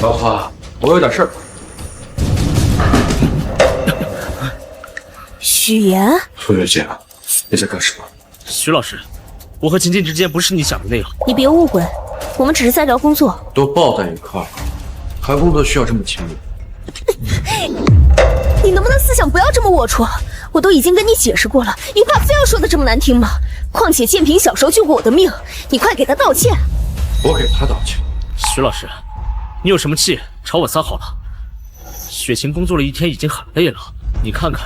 老花，我有点事儿。许言，苏月姐，你在干什么？徐老师，我和晴晴之间不是你想的那样。你别误会，我们只是在聊工作。都抱在一块儿，谈工作需要这么亲密？你能不能思想不要这么龌龊？我都已经跟你解释过了，你话非要说的这么难听吗？况且建平小时候救过我的命，你快给他道歉。我给他道歉。徐老师，你有什么气朝我撒好了。雪晴工作了一天，已经很累了，你看看。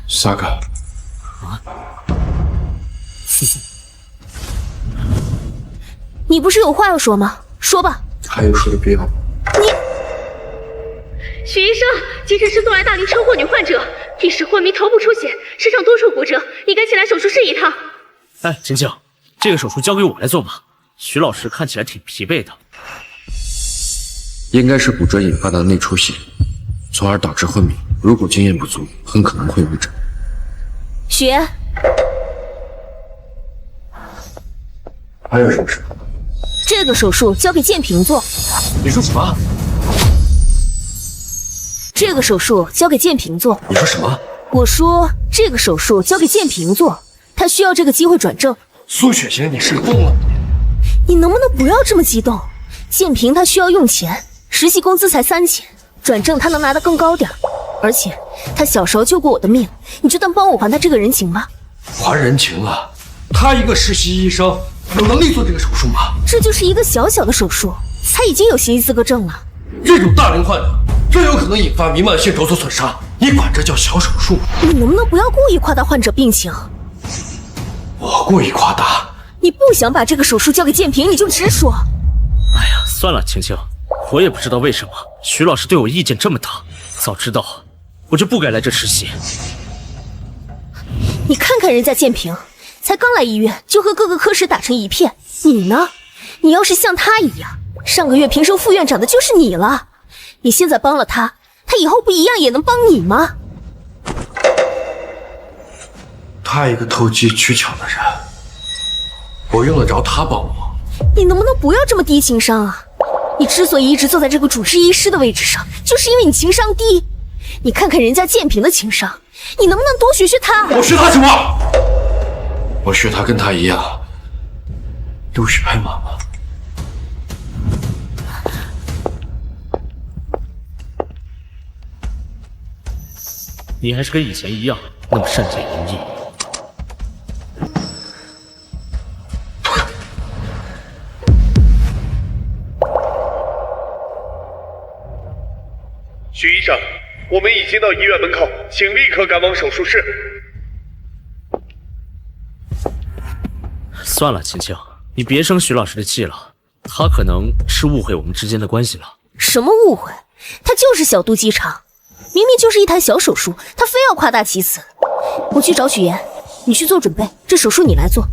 撒开。啊？你不是有话要说吗？说吧。还有说的必要吗？许医生，急诊室送来大龄车祸女患者，意识昏迷，头部出血，身上多处骨折，你赶紧来手术室一趟。哎，晴晴，这个手术交给我来做吧。徐老师看起来挺疲惫的，应该是骨折引发的内出血，从而导致昏迷。如果经验不足，很可能会误诊。许言，还有什么事？这个手术交给建平做。你说什么？这个手术交给建平做。你说什么？我说这个手术交给建平做，他需要这个机会转正。苏雪晴，你是疯了！你能不能不要这么激动？建平他需要用钱，实习工资才3000，转正他能拿得更高点。而且他小时候救过我的命，你就当帮我还他这个人情吧。还人情了？他一个实习医生，有能力做这个手术吗？这就是一个小小的手术，他已经有实习资格证了。这种大龄患者最有可能引发弥漫性轴索损伤，你管这叫小手术？你能不能不要故意夸大患者病情？我故意夸大？你不想把这个手术交给建平，你就直说。哎呀，算了，晴晴，我也不知道为什么徐老师对我意见这么大，早知道我就不该来这实习。你看看人家建平，才刚来医院就和各个科室打成一片，你呢？你要是像他一样，上个月评升副院长的就是你了。你现在帮了他，他以后不一样也能帮你吗？他一个投机取巧的人，我用得着他帮我？你能不能不要这么低情商啊？你之所以一直坐在这个主治医师的位置上，就是因为你情商低。你看看人家建平的情商，你能不能多学学他？我学他什么？我学他跟他一样，溜须拍马吗？你还是跟以前一样那么善解人意。许医生，我们已经到医院门口，请立刻赶往手术室。算了，晴晴，你别生徐老师的气了，他可能是误会我们之间的关系了。什么误会？他就是小肚鸡肠，明明就是一台小手术，他非要夸大其词。我去找许言，你去做准备，这手术你来做。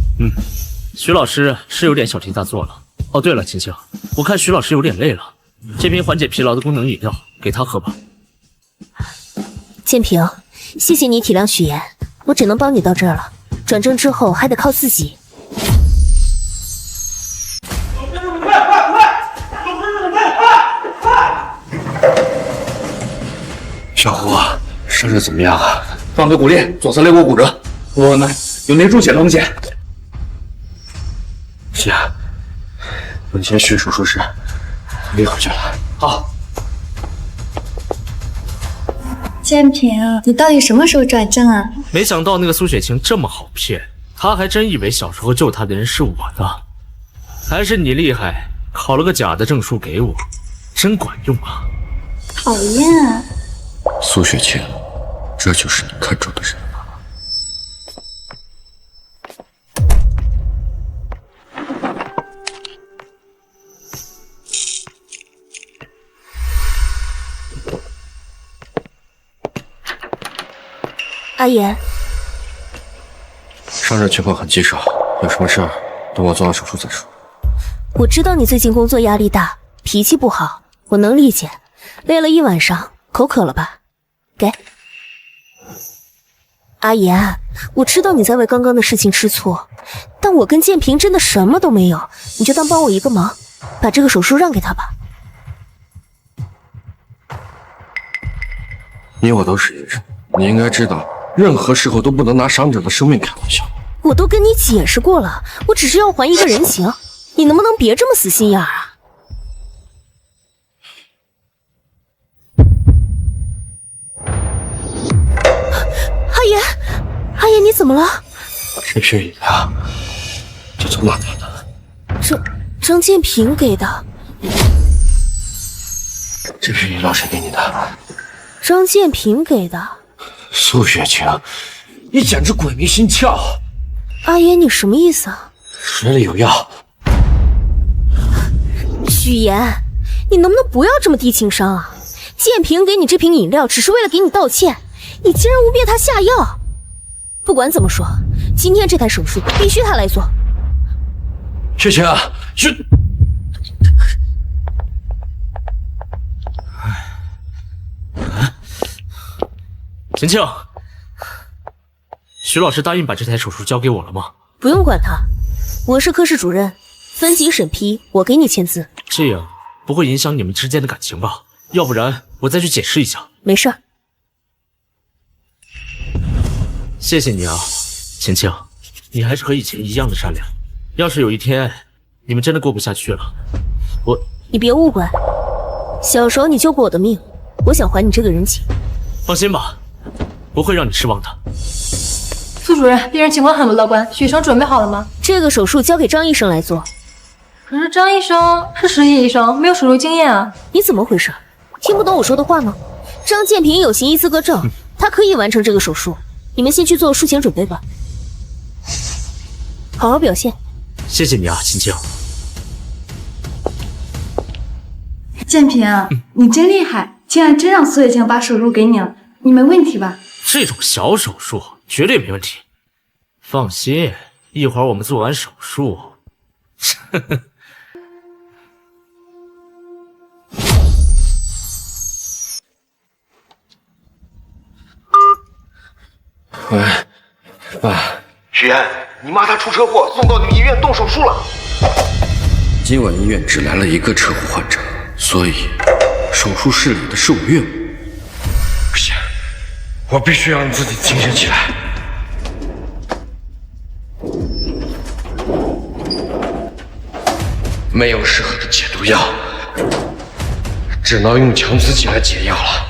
徐老师是有点小题大做了。哦，对了，晴晴，我看徐老师有点累了，这瓶缓解疲劳的功能饮料给他喝吧。建平，谢谢你体谅许言，我只能帮你到这儿了，转正之后还得靠自己。小胡啊，伤势怎么样啊？双腿骨裂，左侧肋骨骨折，我呢有内出血的风险。行，你先去手术室，我一会儿就来。好。建平，你到底什么时候转正啊？没想到那个苏雪晴这么好骗，她还真以为小时候救她的人是我的。还是你厉害，考了个假的证书给我，真管用啊！讨厌啊！苏雪晴，这就是你看中的人吗？阿言，伤者情况很棘手，有什么事儿等我做完手术再说。我知道你最近工作压力大，脾气不好，我能理解。累了一晚上，口渴了吧？给。阿言，我知道你在为刚刚的事情吃醋，但我跟建平真的什么都没有，你就当帮我一个忙，把这个手术让给他吧。你我都是医生，你应该知道，任何时候都不能拿伤者的生命开玩笑。我都跟你解释过了，我只是要还一个人情，你能不能别这么死心眼儿啊？阿言，你怎么了？这瓶饮料就从哪拿的？张建平给的。这瓶饮料谁给你的？张建平给的。苏雪晴，你简直鬼迷心窍！阿言，你什么意思啊？水里有药。许言，你能不能不要这么低情商啊？建平给你这瓶饮料只是为了给你道歉，你竟然诬辩他下药。不管怎么说，今天这台手术必须他来做。雪晴，晴晴，徐老师答应把这台手术交给我了吗？不用管他，我是科室主任，分级审批我给你签字。这样不会影响你们之间的感情吧？要不然我再去解释一下。没事儿。谢谢你啊，晴晴，你还是和以前一样的善良。要是有一天你们真的过不下去了，你别误会，小时候你救过我的命，我想还你这个人情。放心吧，不会让你失望的。苏主任，病人情况很不乐观，许医生准备好了吗？这个手术交给张医生来做。可是张医生是实习医生，没有手术经验啊。你怎么回事？听不懂我说的话吗？张建平有行医资格证，他可以完成这个手术。你们先去做术前准备吧，好好表现。谢谢你啊，晴晴。建平，你真厉害，竟然真让苏雪晴把手术给你了，你没问题吧？这种小手术绝对没问题，放心，一会儿我们做完手术，喂，爸，许言，你妈她出车祸，送到你们医院动手术了。今晚医院只来了一个车祸患者，所以手术室里的是我岳母。不行，我必须让自己清醒起来。没有适合的解毒药，只能用强自己来解药了。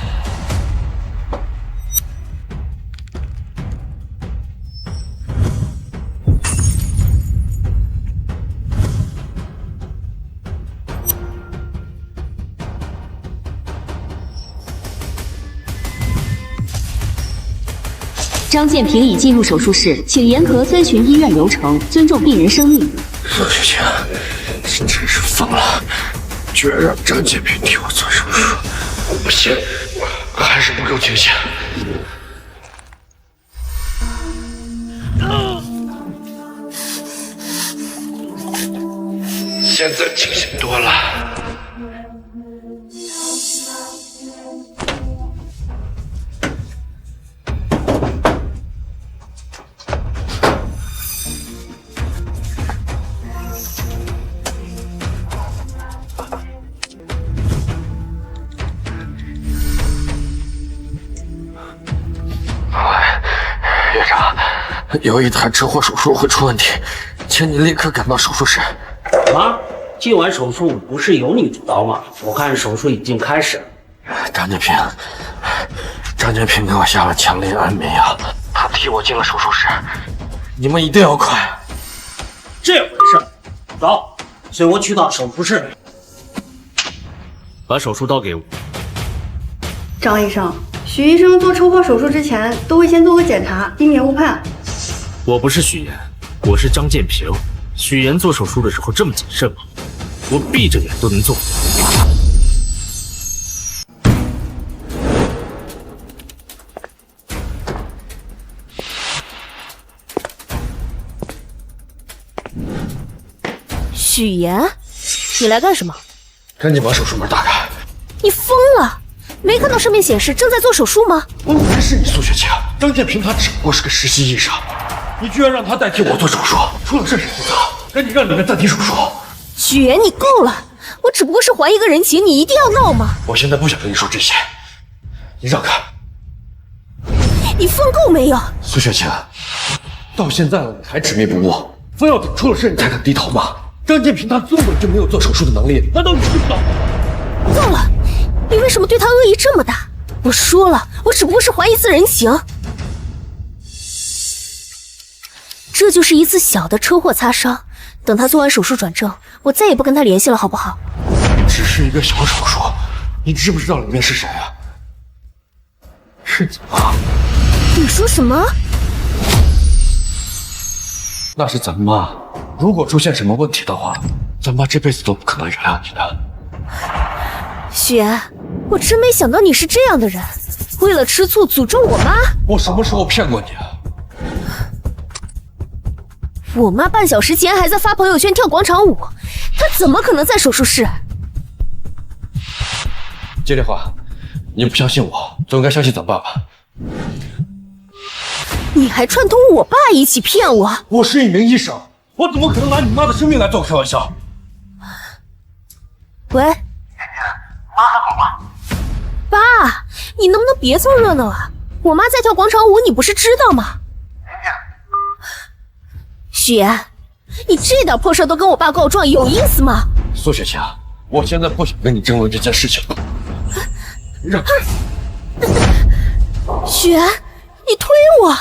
张建平已进入手术室，请严格遵循医院流程，尊重病人生命。苏雪晴，你真是疯了，居然让张建平替我做手术！不行，还是不够清醒。现在清醒多了。院长，有一台车祸手术会出问题，请你立刻赶到手术室。啊，今晚手术不是由你主刀吗？我看手术已经开始了。张建平给我下了强烈安眠药，他替我进了手术室，你们一定要快。这回事，走，随我去到手术室。把手术刀给我。张医生，许医生做车祸手术之前都会先做个检查，避免误判。我不是许岩，我是张建平。许岩做手术的时候这么谨慎吗？我闭着眼都能做。许岩，你来干什么？赶紧把手术门打开！你疯了？没看到上面显示正在做手术吗？我才是你苏雪晴。张建平他只不过是个实习医生，你居然让他代替我做手术，出了事谁负责？赶紧让里面暂停手术。许言，你够了！我只不过是还一个人情，你一定要闹吗？我现在不想跟你说这些，你让开！你疯够没有？苏雪晴，到现在了你还执迷不悟，非要等出了事你才肯低头吗？张建平他根本就没有做手术的能力，难道你知不知道？够了！你为什么对他恶意这么大？我说了，我只不过是还一次人情。这就是一次小的车祸擦伤，等他做完手术转正，我再也不跟他联系了，好不好？只是一个小手术，你知不知道里面是谁啊？是你妈！你说什么？那是咱妈。如果出现什么问题的话，咱妈这辈子都不可能原谅你的。许言，我真没想到你是这样的人，为了吃醋诅咒我妈。我什么时候骗过你啊？我妈半小时前还在发朋友圈跳广场舞，她怎么可能在手术室？接电话，你不相信我，总该相信咱爸爸。你还串通我爸一起骗我？我是一名医生，我怎么可能拿你妈的生命来做开玩笑？喂，妈还好吗？爸，你能不能别凑热闹啊？我妈在跳广场舞，你不是知道吗？许言，你这点破事都跟我爸告状，有意思吗？苏雪晴，我现在不想跟你争论这件事情了，让开！许言，你推我！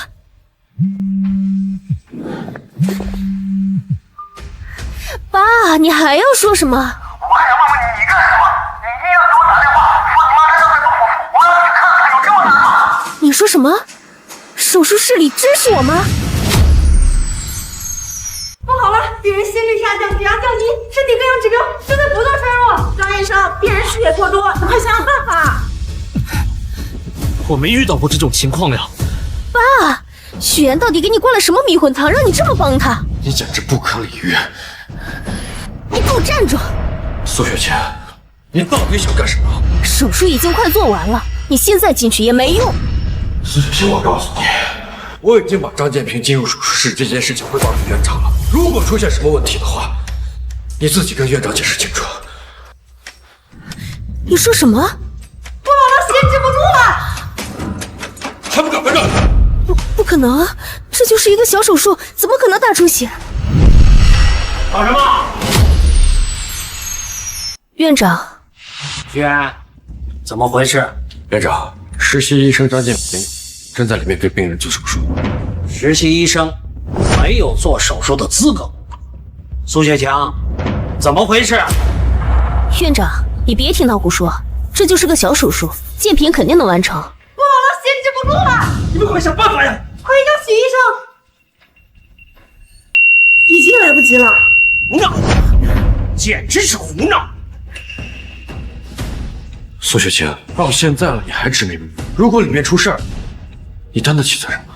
爸，你还要说什么？我还想问问你，你干什么？你一定要给我打电话，说你妈正在做手术，我要去看看，有这么难吗？你说什么？手术室里真是我妈？不好了，病人心率下降，血压降低，身体各项指标正在不断衰弱。张医生，病人失血过多，快想想办法！我没遇到过这种情况呀。爸，许言到底给你灌了什么迷魂汤，让你这么帮他？你简直不可理喻！你给我站住！苏雪晴，你到底想干什么？手术已经快做完了，你现在进去也没用。苏雪晴，我告诉你，我已经把张建平进入手术室这件事情汇报给院长了。如果出现什么问题的话，你自己跟院长解释清楚。你说什么？不好了，血止不住了！还不赶快让！不可能啊！这就是一个小手术，怎么可能大出血？搞什么？院长，许愿，怎么回事？院长，实习医生张建平正在里面给病人做手术。实习医生没有做手术的资格。苏雪强，怎么回事？院长，你别听他胡说，这就是个小手术，建平肯定能完成。不好了，血止不住了！你们快想办法呀！快叫许医生！已经来不及了。胡闹！简直是胡闹！苏雪晴，到现在了你还执迷不悟？如果里面出事儿，你担得起责任吗？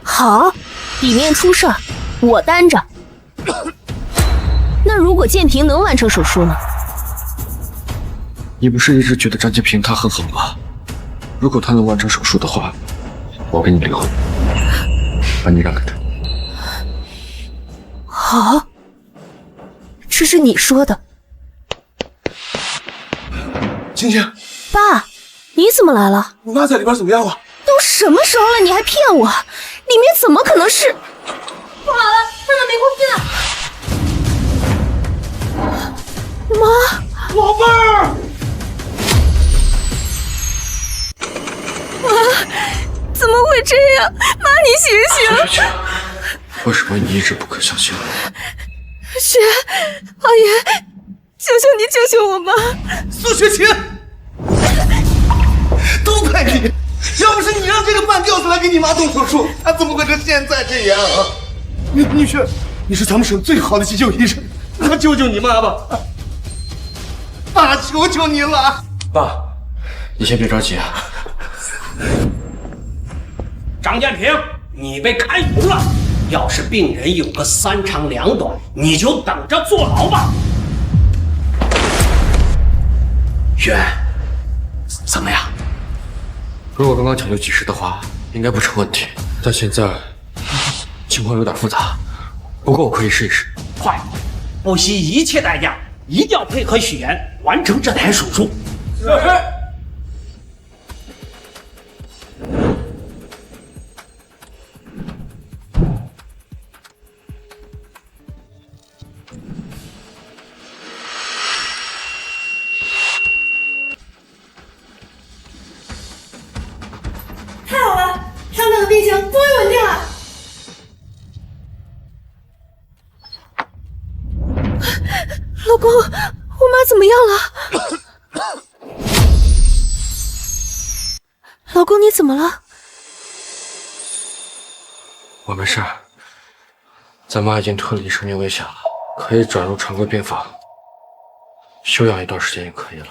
好，里面出事儿，我担着。那如果建平能完成手术呢？你不是一直觉得张建平他很好吗？如果他能完成手术的话，我跟你离婚，把你让给他。好，这是你说的。青青，爸，你怎么来了？我妈在里边怎么样了？都什么时候了，你还骗我？里面怎么可能是？不好了，看到没空气了！妈，宝贝儿！怎么会这样？妈，你醒醒！为什么你一直不肯相信我？是阿爷，求求你救救我妈！苏雪晴，都怪你！要不是你让这个半吊子来给你妈动手术，她怎么会成现在这样啊？女婿，你是咱们省最好的急救医生，快救救你妈吧！爸，求求你了！爸，你先别着急啊。张建平，你被开除了。要是病人有个3长2短，你就等着坐牢吧。轩，怎么样？如果刚刚抢救及时的话，应该不成问题。但现在情况有点复杂，不过我可以试一试。快，不惜一切代价，一定要配合许岩完成这台手术。是。太好了，他们的病情终于稳定了。老公，我妈怎么样了？老公，你怎么了？我没事，咱妈已经脱离生命危险了，可以转入常规病房休养一段时间就可以了。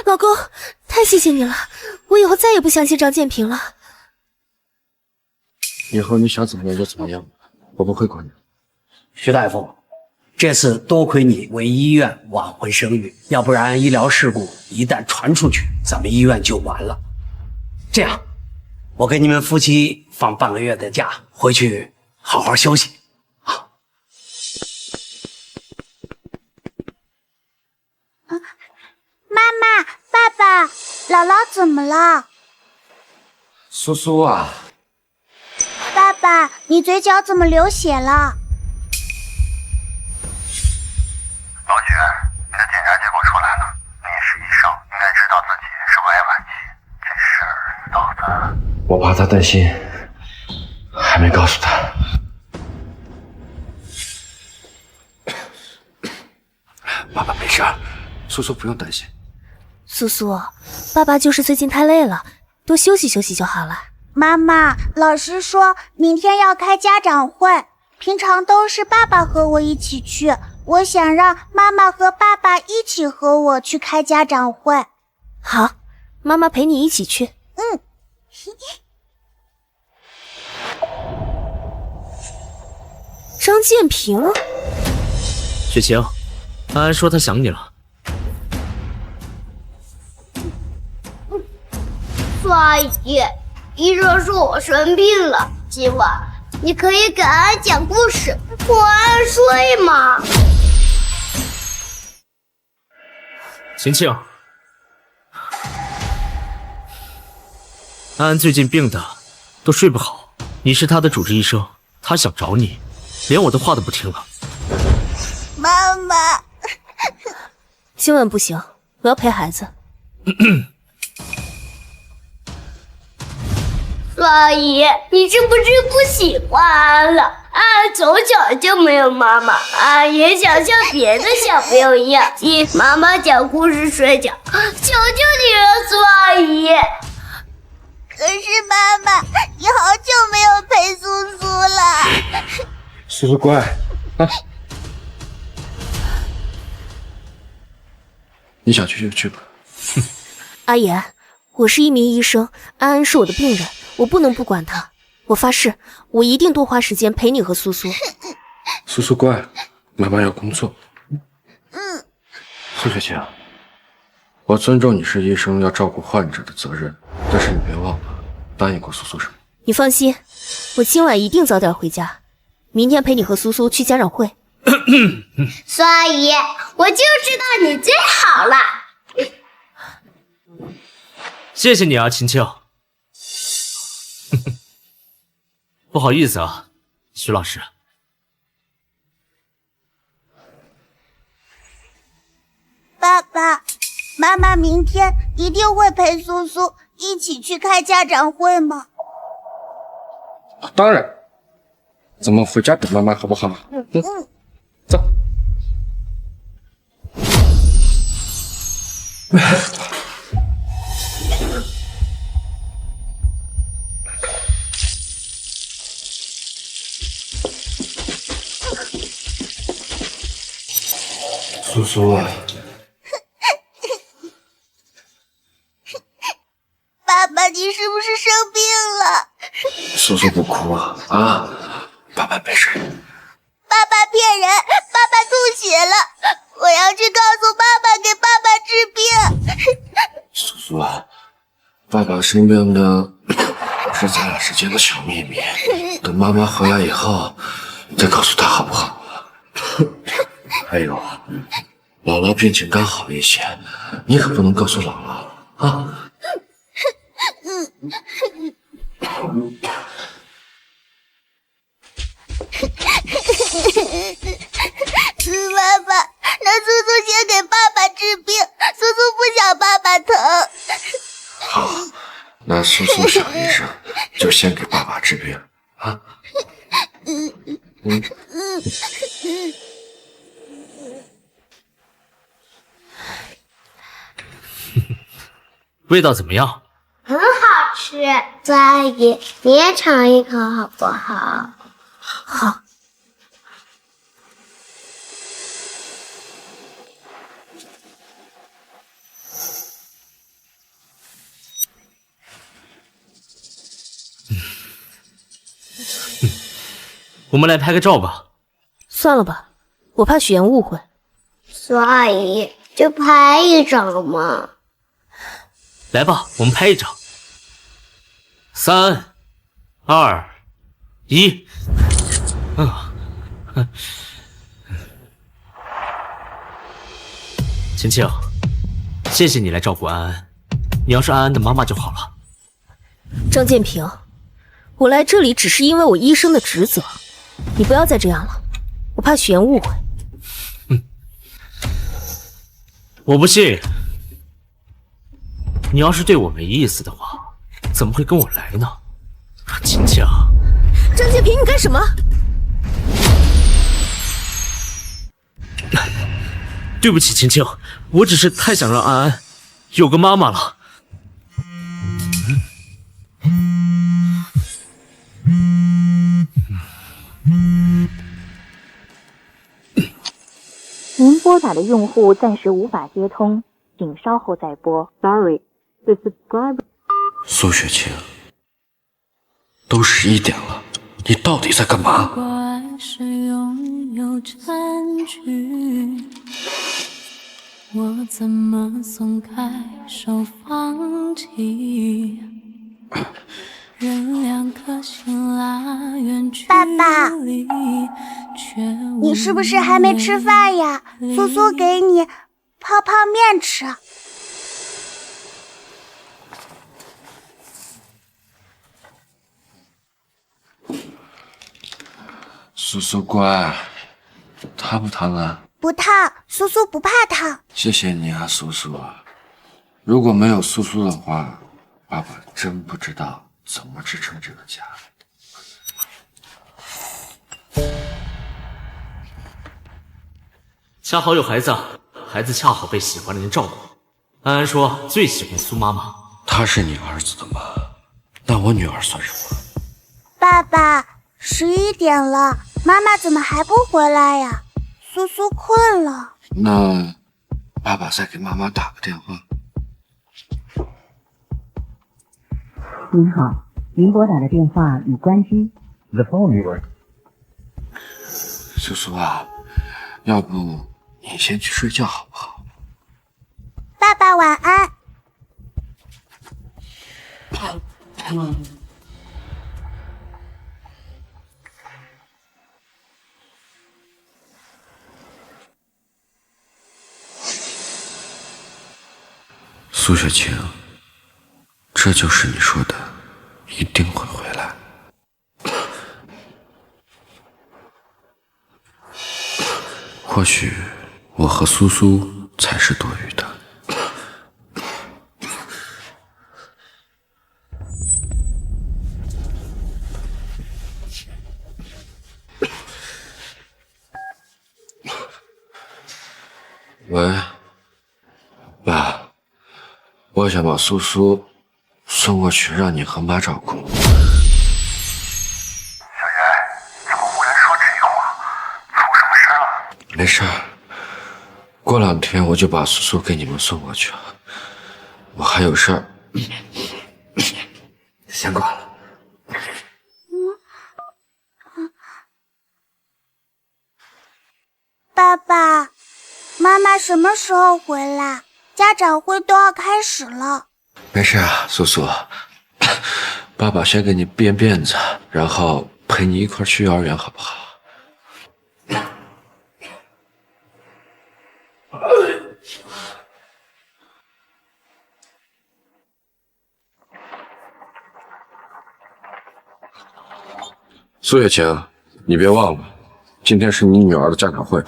老公，太谢谢你了，我以后再也不相信张建平了。以后你想怎么样就怎么样，我不会管你。徐大夫，这次多亏你为医院挽回声誉，要不然医疗事故一旦传出去，咱们医院就完了。这样，我给你们夫妻放半个月的假，回去好好休息。妈妈、爸爸，姥姥怎么了？苏苏啊，爸爸，你嘴角怎么流血了？老许，你的检查结果出来了，你也是医生，应该知道自己是危晚期。这事儿老子……我怕他担心，还没告诉他。爸爸没事，苏苏不用担心。苏苏，爸爸就是最近太累了，多休息休息就好了。妈妈，老师说明天要开家长会，平常都是爸爸和我一起去，我想让妈妈和爸爸一起和我去开家长会。好，妈妈陪你一起去。嗯。张建平，雪晴，安安说她想你了。苏阿姨，医生说我生病了，今晚你可以给安安讲故事，哄安安睡吗？晴晴，安安最近病的都睡不好，你是她的主治医生，她想找你，连我的话都不听了。妈妈，今晚不行，我要陪孩子。苏阿姨，你是不是不喜欢安安了？安安从小就没有妈妈，安安也想像别的小朋友一样听妈妈讲故事睡觉。求求你了，苏阿姨！可是妈妈，你好久没有陪苏苏了。苏苏乖，啊，你想去就去吧。阿言，我是一名医生，安安是我的病人，我不能不管她。我发誓，我一定多花时间陪你和苏苏。苏苏乖，妈妈要工作。苏雪晴，我尊重你是医生要照顾患者的责任，但是你别忘了答应过苏苏什么？你放心，我今晚一定早点回家，明天陪你和苏苏去家长会。苏阿姨，我就知道你最好了。谢谢你啊，晴晴。不好意思啊，徐老师。爸爸妈妈明天一定会陪苏苏一起去开家长会吗？当然，咱们回家等妈妈好不好？走。苏苏啊，爸爸，你是不是生病了？苏苏不哭啊！啊，爸爸没事。爸爸骗人，爸爸吐血了，我要去告诉爸爸，给爸爸治病。苏苏啊，爸爸生病呢，是咱俩之间的小秘密。等妈妈回来以后，再告诉她好不好？还有，姥姥病情刚好一些，你可不能告诉姥姥啊。爸爸，那苏苏先给爸爸治病，苏苏不想爸爸疼。好，那苏苏小医生就先给爸爸治病啊。味道怎么样？很好吃，苏阿姨，你也尝一口好不好？好。我们来拍个照吧。算了吧，我怕许言误会。苏阿姨，就拍一张嘛。来吧，我们拍一张。3、2、1。晴晴，谢谢你来照顾安安。你要是安安的妈妈就好了。张建平，我来这里只是因为我医生的职责，你不要再这样了，我怕许言误会。我不信，你要是对我没意思的话，怎么会跟我来呢？晴晴，张建平，你干什么？对不起，晴晴，我只是太想让安安有个妈妈了。您拨打的用户暂时无法接通，请稍后再拨。Sorry, the subscriber。苏雪晴，都11点了，你到底在干嘛？我怎么松开手放弃？人两颗心拉远距离。爸爸，你是不是还没吃饭呀？苏苏给你泡泡面吃。苏苏乖，烫不烫啊？不烫，苏苏不怕烫。谢谢你啊，苏苏。如果没有苏苏的话，爸爸真不知道怎么支撑这个家。恰好有孩子，孩子恰好被喜欢的人照顾。安安说最喜欢苏妈妈。他是你儿子的妈，那我女儿算什么？爸爸，11点了，妈妈怎么还不回来呀？苏苏困了。那爸爸再给妈妈打个电话。您好，您拨打的电话已关机。The phone is。苏苏啊，要不你先去睡觉好不好？爸爸晚安。苏雪晴，这就是你说的一定会回来。或许我和苏苏才是多余的。喂，爸，我想把苏苏送过去，让你和妈照顾。小袁，怎么忽然说这话？出什么事了？没事儿，过2天我就把苏苏给你们送过去了。我还有事儿，先挂了。爸爸妈爸什么时候回来？家长会都要开始了。没事啊，苏苏，爸爸先给你编辫子，然后陪你一块去幼儿园，好不好？苏雪晴，你别忘了，今天是你女儿的家长会。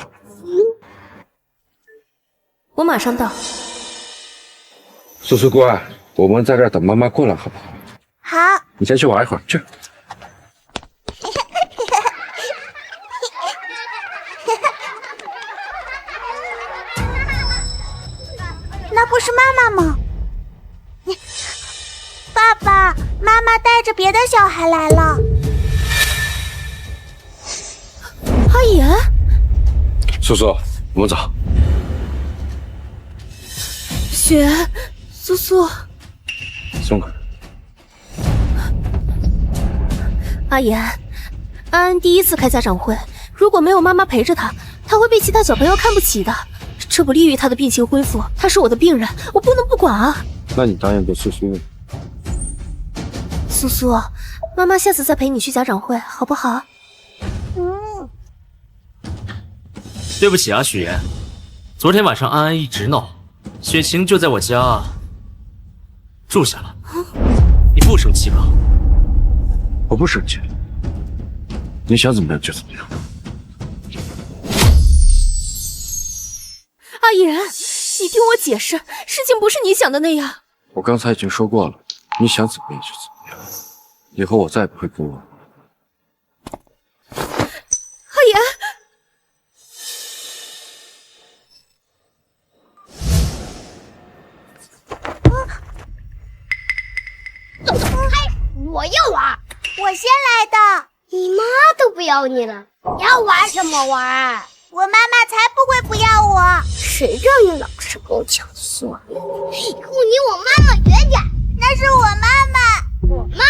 我马上到。苏苏乖，我们在这儿等妈妈过来，好不好？好。你先去玩一会儿，去。那不是妈妈吗？爸爸妈妈带着别的小孩来了。阿言，苏苏，我们走。雪，苏苏，松开。阿言，安安第一次开家长会，如果没有妈妈陪着她，她会被其他小朋友看不起的，这不利于她的病情恢复。她是我的病人，我不能不管啊。那你答应给苏苏。苏苏，妈妈下次再陪你去家长会，好不好？对不起啊，许言，昨天晚上安安一直闹，雪晴就在我家住下了。你不生气吧？我不生气，你想怎么样就怎么样。阿言，你听我解释，事情不是你想的那样。我刚才已经说过了，你想怎么样就怎么样。以后我再也不会跟我。阿言。我要玩，我先来的。你妈都不要你了，要玩什么玩？我妈妈才不会不要我。谁让你老是跟我抢蒜？以后你我妈妈远点。那是我妈妈。我妈妈。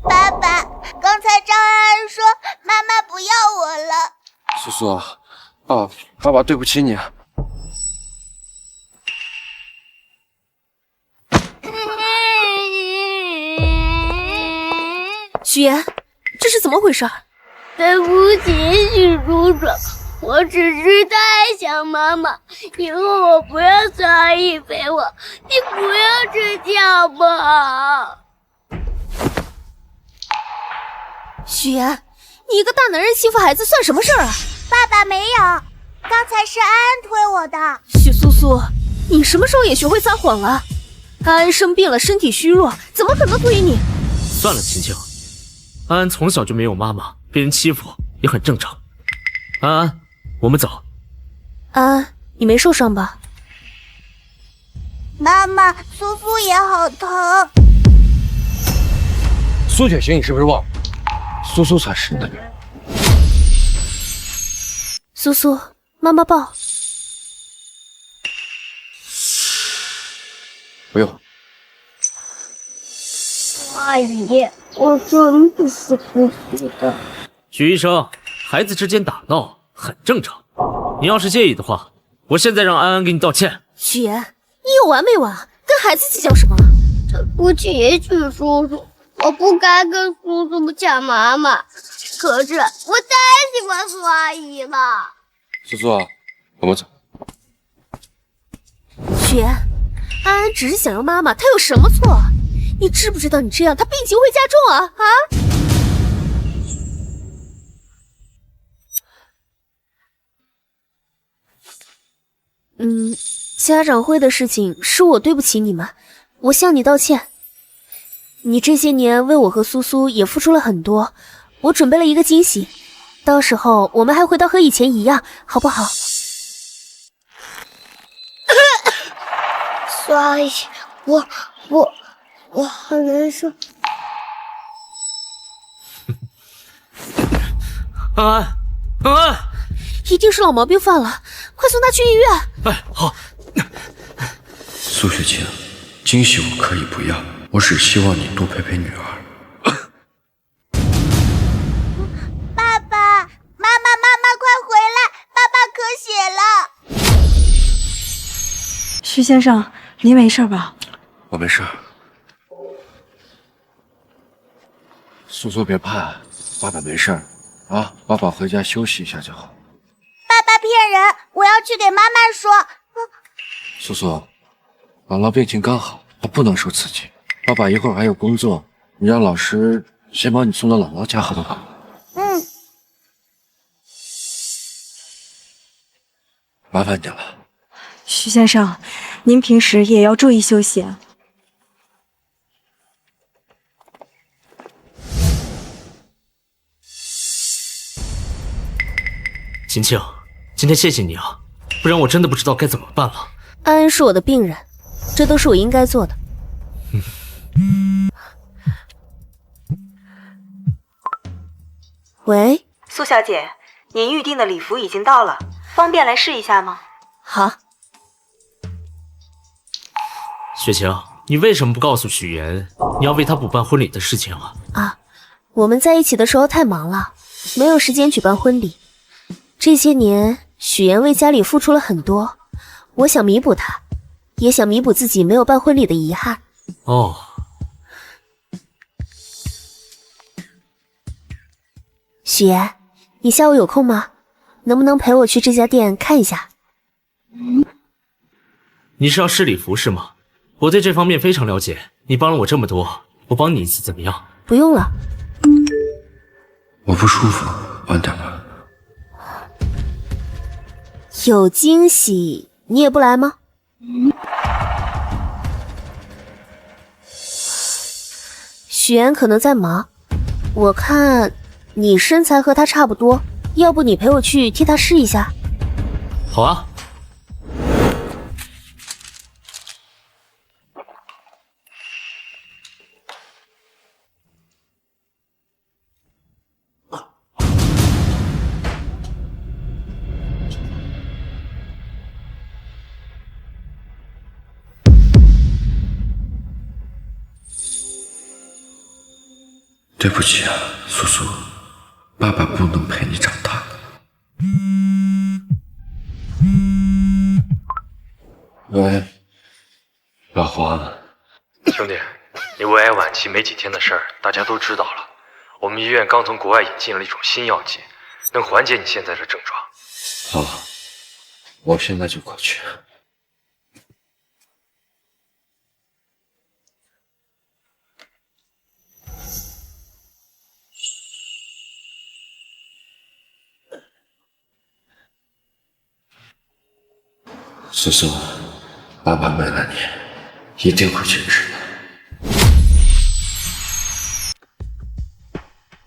爸爸，刚才张安安说妈妈不要我了。苏苏，爸爸对不起你。许言，这是怎么回事？对不起，许叔叔，我只是太想妈妈，以后我不让孙阿姨陪我，你不要生气好不好？许言，你一个大男人欺负孩子算什么事儿啊？爸爸没有，刚才是安安推我的。许苏苏，你什么时候也学会撒谎了？安安生病了，身体虚弱，怎么可能推你？算了，晴晴，安安从小就没有妈妈，被人欺负也很正常。安安，我们走。安安，你没受伤吧？妈妈，苏苏也好疼。苏雪晴，你是不是忘了？苏苏才是你的女儿。苏苏，妈妈抱。不用。阿姨，我真的是不许的。许医生，孩子之间打闹很正常，你要是介意的话，我现在让安安给你道歉。许言，你有完没完？跟孩子计较什么？对不起，许叔叔，我不该跟叔叔抢妈妈，可是我太喜欢苏阿姨了。苏苏，我们走。许言，安安只是想要妈妈，她有什么错？你知不知道你这样，她病情会加重啊！啊！家长会的事情是我对不起你们，我向你道歉。你这些年为我和苏苏也付出了很多，我准备了一个惊喜，到时候我们还回到和以前一样，好不好？苏阿姨，我很难受。安安，安安，一定是老毛病犯了，快送他去医院。哎，好。苏雪晴，惊喜我可以不要，我只希望你多陪陪女儿。爸爸妈妈快回来，爸爸咳血了。徐先生，您没事吧？我没事。苏苏别怕，爸爸没事啊，爸爸回家休息一下就好。爸爸骗人，我要去给妈妈说。苏苏，姥姥病情刚好，她不能受刺激。爸爸一会儿还有工作，你让老师先把你送到姥姥家好不好？嗯。麻烦你了。徐先生，您平时也要注意休息啊。秦庆，今天谢谢你啊，不然我真的不知道该怎么办了。安安是我的病人，这都是我应该做的。喂，苏小姐，您预定的礼服已经到了，方便来试一下吗？好。雪晴，你为什么不告诉许言你要为他补办婚礼的事情啊？啊，我们在一起的时候太忙了，没有时间举办婚礼。这些年，许言为家里付出了很多，我想弥补他，也想弥补自己没有办婚礼的遗憾。哦。许言，你下午有空吗？能不能陪我去这家店看一下？你是要试礼服是吗？我对这方面非常了解，你帮了我这么多，我帮你一次怎么样？不用了。我不舒服，晚点吧。有惊喜，你也不来吗？许言可能在忙，我看你身材和他差不多，要不你陪我去替他试一下？好啊。对不起啊，苏苏，爸爸不能陪你长大。喂，老黄，兄弟，你胃癌晚期没几天的事儿，大家都知道了。我们医院刚从国外引进了一种新药剂，能缓解你现在的症状。好，我现在就过去。苏苏，爸爸为了你，一定会去治的。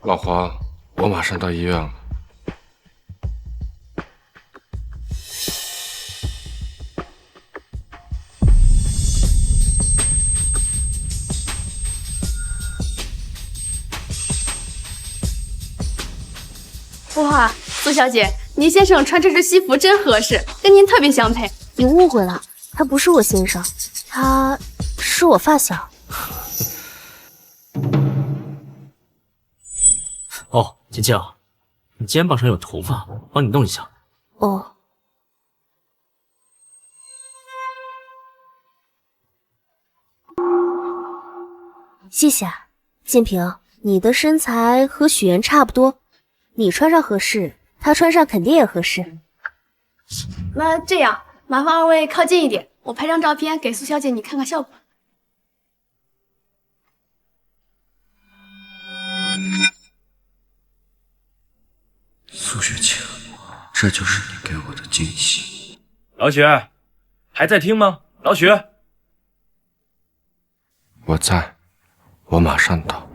老黄，我马上到医院了。哇，苏小姐，倪先生穿这身西服真合适，跟您特别相配。你误会了，他不是我先生，他是我发小。哦，晴晴，你肩膀上有头发，帮你弄一下。哦。谢谢啊，建平，你的身材和许言差不多，你穿上合适，他穿上肯定也合适。那这样，麻烦二位靠近一点，我拍张照片给苏小姐你看看效果。苏雪晴，这就是你给我的惊喜。老许，还在听吗？老许，我在，我马上到。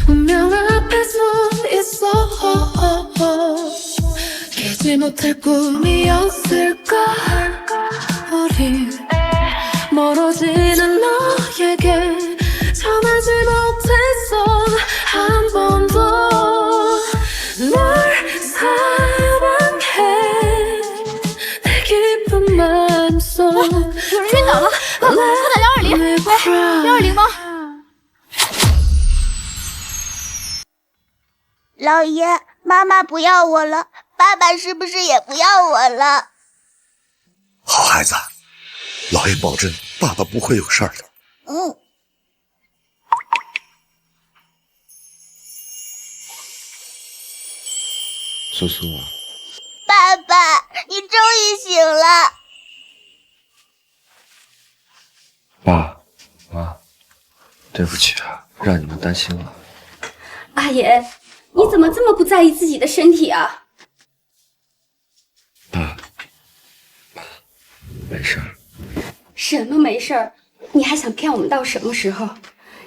운명 앞에 서 있어 깨지 못할 꿈이었을까 거리 멀어지는 너에게 전하지 못했어 한 번도 널 사랑해 내 깊은 마음속 晕倒了，快打620！喂，620吗？老爷，妈妈不要我了，爸爸是不是也不要我了？好孩子，老爷保证爸爸不会有事儿的。嗯。苏苏啊，爸爸，你终于醒了。爸妈，对不起啊，让你们担心了。阿爷，你怎么这么不在意自己的身体啊？爸妈，没事儿。什么没事儿？你还想骗我们到什么时候？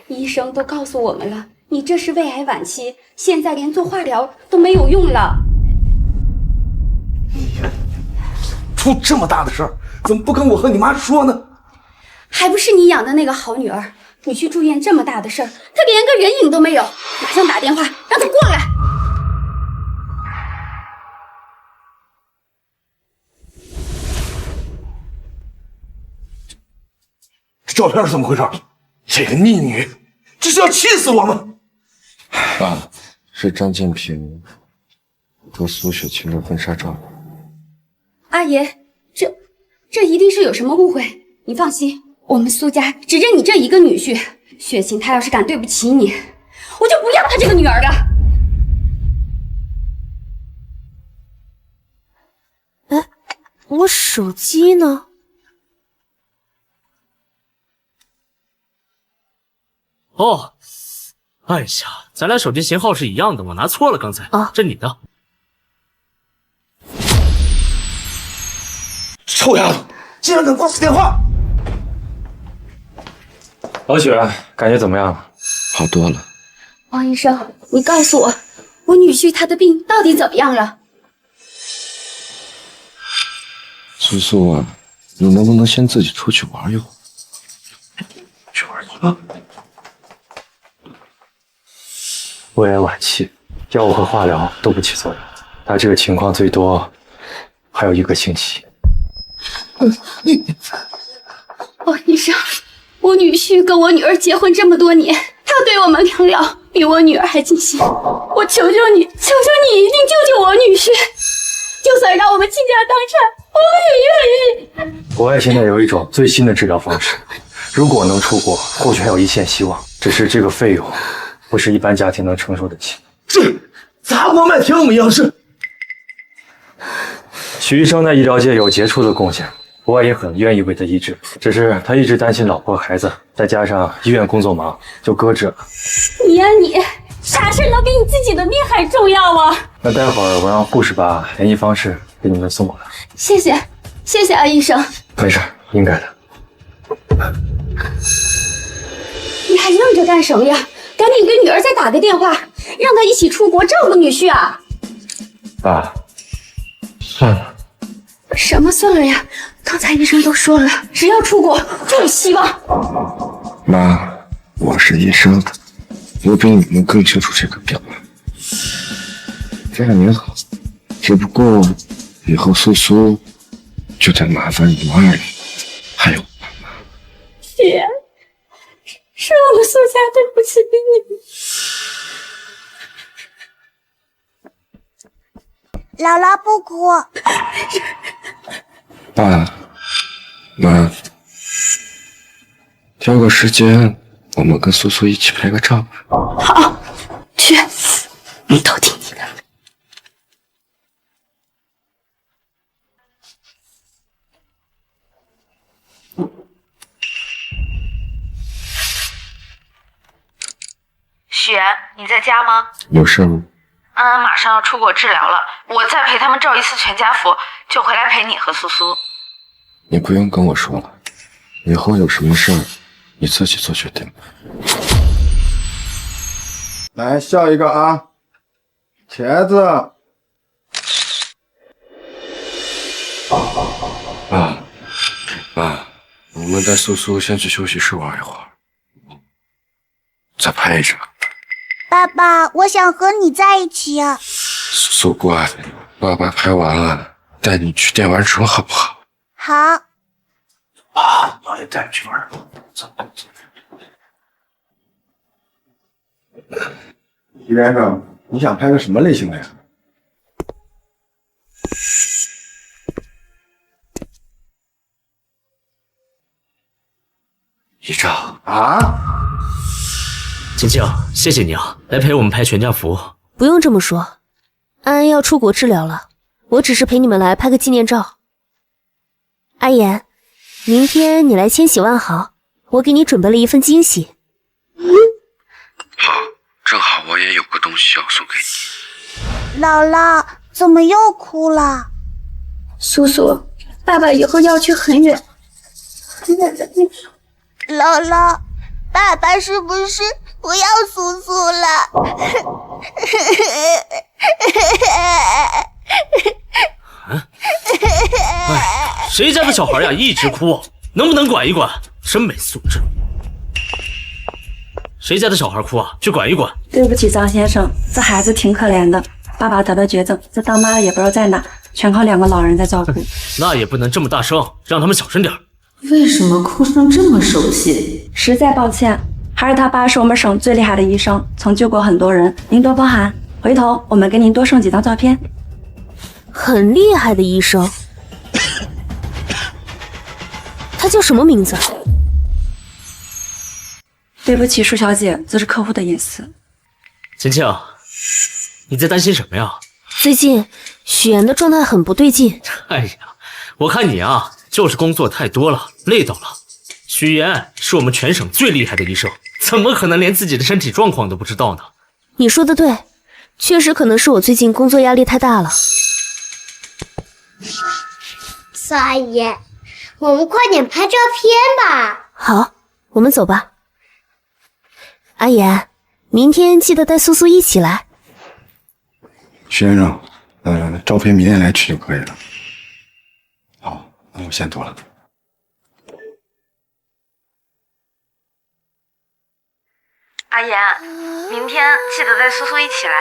医生都告诉我们了，你这是胃癌晚期，现在连做化疗都没有用了。出这么大的事儿，怎么不跟我和你妈说呢？还不是你养的那个好女儿？你去住院这么大的事儿，她连个人影都没有，马上打电话让她过来。这照片是怎么回事？这个逆女，这是要气死我吗？爸，是张建平和苏雪晴的婚纱照。阿爷，这一定是有什么误会。你放心，我们苏家只认你这一个女婿。雪晴她要是敢对不起你，我就不要她这个女儿的。哎，我手机呢？哦，哎呀，咱俩手机型号是一样的，我拿错了刚才。啊，这你的。臭丫头，竟然敢挂我电话！老雪，感觉怎么样？好多了。王医生，你告诉我，我女婿他的病到底怎么样了？苏苏啊，你能不能先自己出去玩一会儿？去玩去啊！胃癌晚期，药物和化疗都不起作用，他这个情况最多还有1个星期。王医生，我女婿跟我女儿结婚这么多年，他对我们良疗比我女儿还尽心。我求求你，求求你，一定救救我女婿！就算让我们倾家荡产，我们也愿意。国外现在有一种最新的治疗方式，如果能出国，或许还有一线希望。只是这个费用，不是一般家庭能承受得起。这砸锅卖铁我们杨氏。许医生在医疗界有杰出的贡献，国外也很愿意为他医治，只是他一直担心老婆孩子，再加上医院工作忙，就搁置了。你呀你，啥事能比你自己的命还重要啊？那待会儿我让护士把联系方式给你们送过来。谢谢，谢谢啊，医生。没事，应该的。你还愣着干什么呀？赶紧给女儿再打个电话，让她一起出国照顾女婿啊！爸，算了。什么算了呀？刚才医生都说了，只要出国就有希望。妈，我是医生，我比你们更清楚这个病。这样也好，只不过以后苏苏就得麻烦你妈了，还有爸妈。姐，是我们苏家对不起你。姥姥不哭。爸妈，挑个时间，我们跟苏苏一起拍个照吧。好，去，都听你的。雪，你在家吗？有事吗？安安马上要出国治疗了，我再陪他们照一次全家福，就回来陪你和苏苏。你不用跟我说了，以后有什么事儿你自己做决定吧。来，笑一个啊！茄子。爸，妈，我们带苏苏先去休息室玩一会儿，再拍一张。爸爸，我想和你在一起。苏苏乖，爸爸拍完了，带你去电玩城好不好？好。啊，我也带你去玩。走。徐先生，你想拍个什么类型的呀？一照啊！晴晴，谢谢你啊，来陪我们拍全家福。不用这么说，安安要出国治疗了，我只是陪你们来拍个纪念照。阿言，明天你来千禧万豪，我给你准备了一份惊喜。好，正好我也有个东西要送给你。姥姥怎么又哭了？苏苏，爸爸以后要去很远很远的地方。姥姥，爸爸是不是不要苏苏了？哎，谁家的小孩呀，一直哭，能不能管一管？真没素质！谁家的小孩哭啊？去管一管！对不起，张先生，这孩子挺可怜的，爸爸得了绝症，这当妈的也不知道在哪，全靠2个老人在照顾。那也不能这么大声，让他们小声点。为什么哭声这么熟悉？实在抱歉，还是他爸是我们省最厉害的医生，曾救过很多人，您多包涵。回头我们给您多送几张照片。很厉害的医生，他叫什么名字？对不起，舒小姐，这是客户的隐私。晴晴，你在担心什么呀？最近许妍的状态很不对劲。哎呀，我看你啊，就是工作太多了，累到了。许妍是我们全省最厉害的医生，怎么可能连自己的身体状况都不知道呢？你说的对，确实可能是我最近工作压力太大了。苏阿姨，我们快点拍照片吧。好，我们走吧。阿言，明天记得带苏苏一起来。徐先生，照片明天来取就可以了。好，那我先走了。阿言，明天记得带苏苏一起来。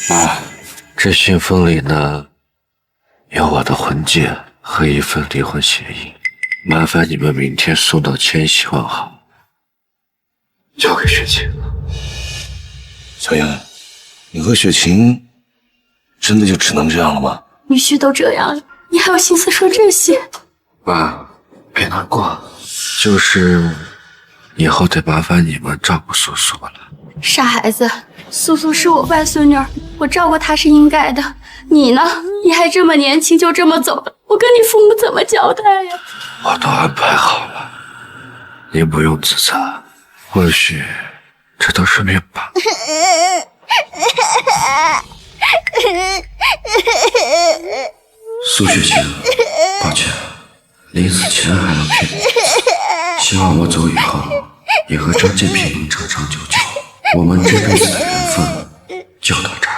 妈，这信封里呢有我的婚戒和一份离婚协议，麻烦你们明天送到千禧万豪，交给雪晴。小妍，你和雪晴真的就只能这样了吗？女婿都这样了，你还有心思说这些？爸，别难过，就是以后得麻烦你们照顾苏苏了。傻孩子，苏苏是我外孙女，我照顾她是应该的。你呢？你还这么年轻就这么走了，我跟你父母怎么交代呀？我都安排好了，您不用自责，或许这都是命吧。苏雪晴，抱歉，临死前还要骗你，希望我走以后也和张建平能长长久久，我们这辈子的缘分就到这儿。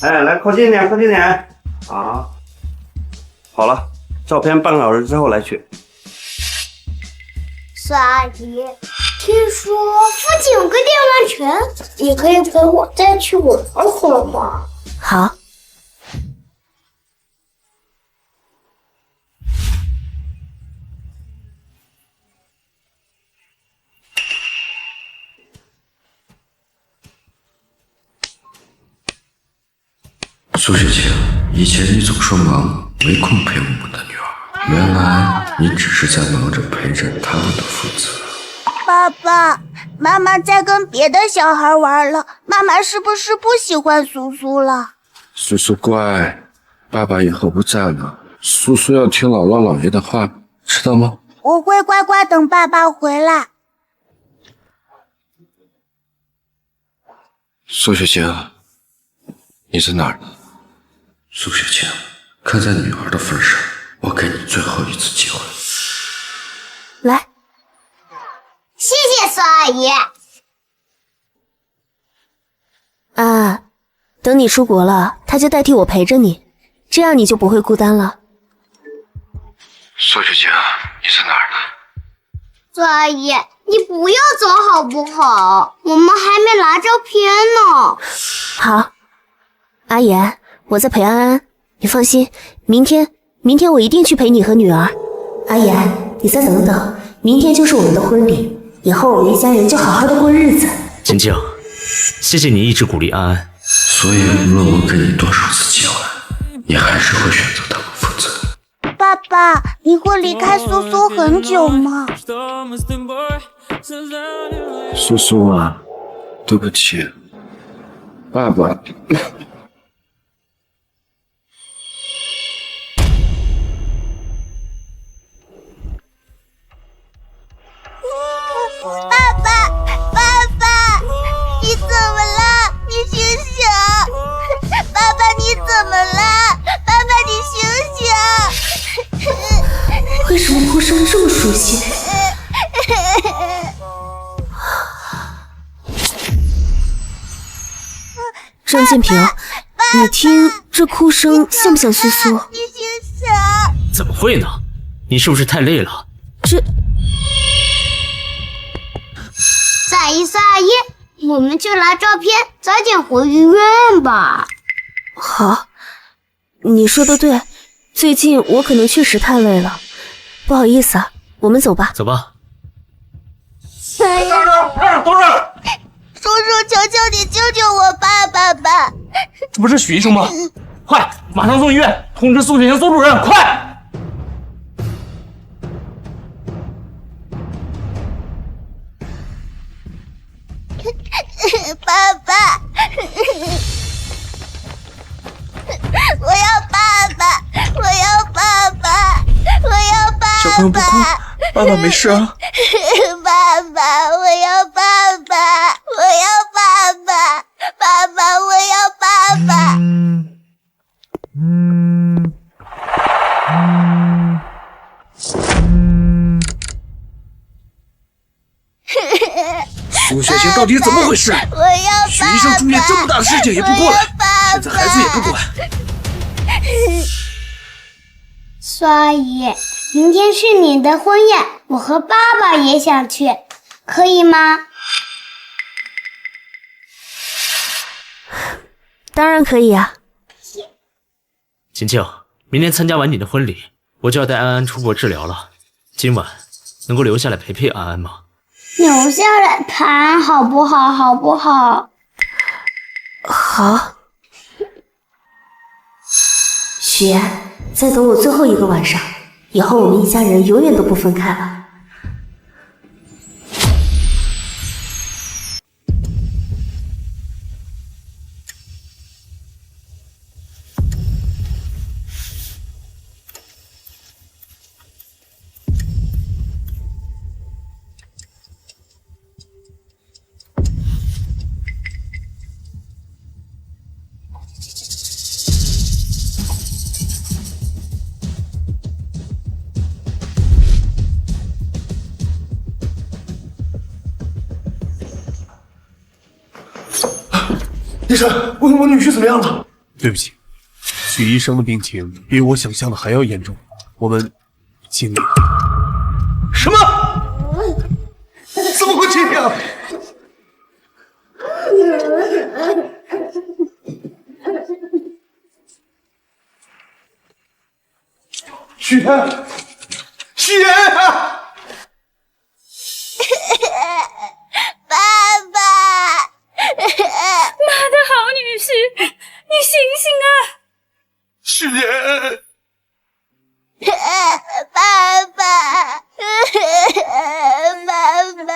哎，来靠近点，靠近点啊！好了，照片半个小时之后来取。苏阿姨，听说附近有个电玩城，你可以陪我再去玩会儿吗？好。苏雪晴，以前你总说忙，没空陪我们的女儿，原来你只是在忙着陪着他们的父子。爸爸，妈妈在跟别的小孩玩了，妈妈是不是不喜欢苏苏了？苏苏乖，爸爸以后不在了，苏苏要听姥姥姥爷的话，知道吗？我会乖乖等爸爸回来。苏雪晴，你在哪儿呢？苏雪晴，看在女儿的份上，我给你最后一次机会。来，谢谢苏阿姨。啊，等你出国了，他就代替我陪着你，这样你就不会孤单了。苏雪晴，你在哪儿呢？苏阿姨，你不要走好不好？我们还没拿照片呢。好，阿言，我在陪安安，你放心，明天我一定去陪你和女儿。阿言，你再等等，明天就是我们的婚礼，以后我们一家人就好好的过日子。晶晶，谢谢你一直鼓励安安。所以无论我给你多少次机会，你还是会选择对我负责。爸爸，你会离开苏苏很久吗？苏苏啊，对不起，爸爸。爸爸，爸爸，你怎么了？你醒醒！爸爸，你怎么了？爸爸，你醒醒！为什么哭声这么熟悉？张建平，你听这哭声像不像苏苏？你醒醒！怎么会呢？你是不是太累了？这。苏阿姨，苏阿姨，我们去拿照片，早点回医院吧。好，你说的对，最近我可能确实太累了，不好意思啊，我们走吧。走吧。哎呀，都是叔叔，求求你救救我爸爸吧！这不是许医生吗？快，马上送医院，通知苏雪晴苏主任，快！爸爸，我要爸爸，我要爸爸，我要爸爸！小朋友不哭，爸爸没事啊。爸爸，我要爸爸，我要爸爸，爸爸，我要爸爸。苏雪晴到底怎么回事？我要许医生出现这么大的事情也不过来，现在孩子也不管。苏阿姨，明天是你的婚宴，我和爸爸也想去，可以吗？当然可以啊。晴晴，明天参加完你的婚礼，我就要带安安出国治疗了。今晚能够留下来陪陪安安吗？留下来谈好不好？好不好？好。许言，再等我最后一个晚上，以后我们一家人永远都不分开了。医生，我女婿怎么样了？对不起，许医生的病情比我想象的还要严重，我们尽力。什么？怎么会这样？许言，许言啊！爸爸。妈的好女婿，你醒醒啊！许言，爸爸，爸爸。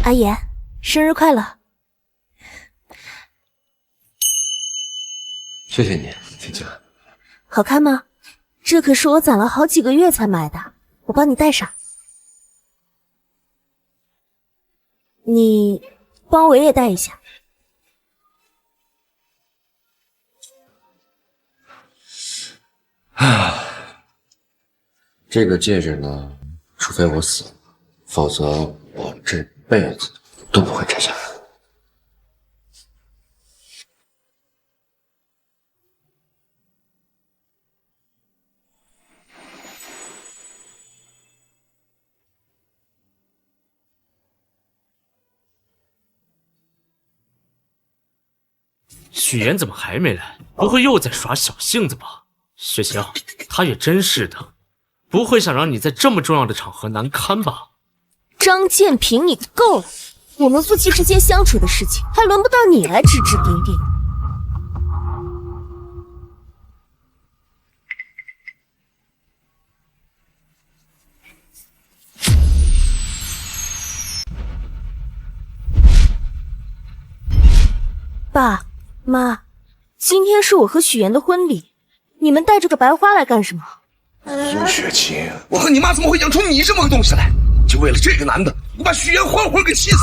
阿言，生日快乐！谢谢你，青青。好看吗？这可是我攒了好几个月才买的，我帮你戴上。你帮我也戴一下。这个戒指呢，除非我死了，否则我这辈子都不会摘下来。许言怎么还没来？不会又在耍小性子吧？雪晴，他也真是的，不会想让你在这么重要的场合难堪吧？张建平，你够了！我们夫妻之间相处的事情，还轮不到你来指指点点。爸妈，今天是我和许言的婚礼，你们带着个白花来干什么？苏雪晴，我和你妈怎么会养出你这么个东西来？就为了这个男的，我把许言活活给气死！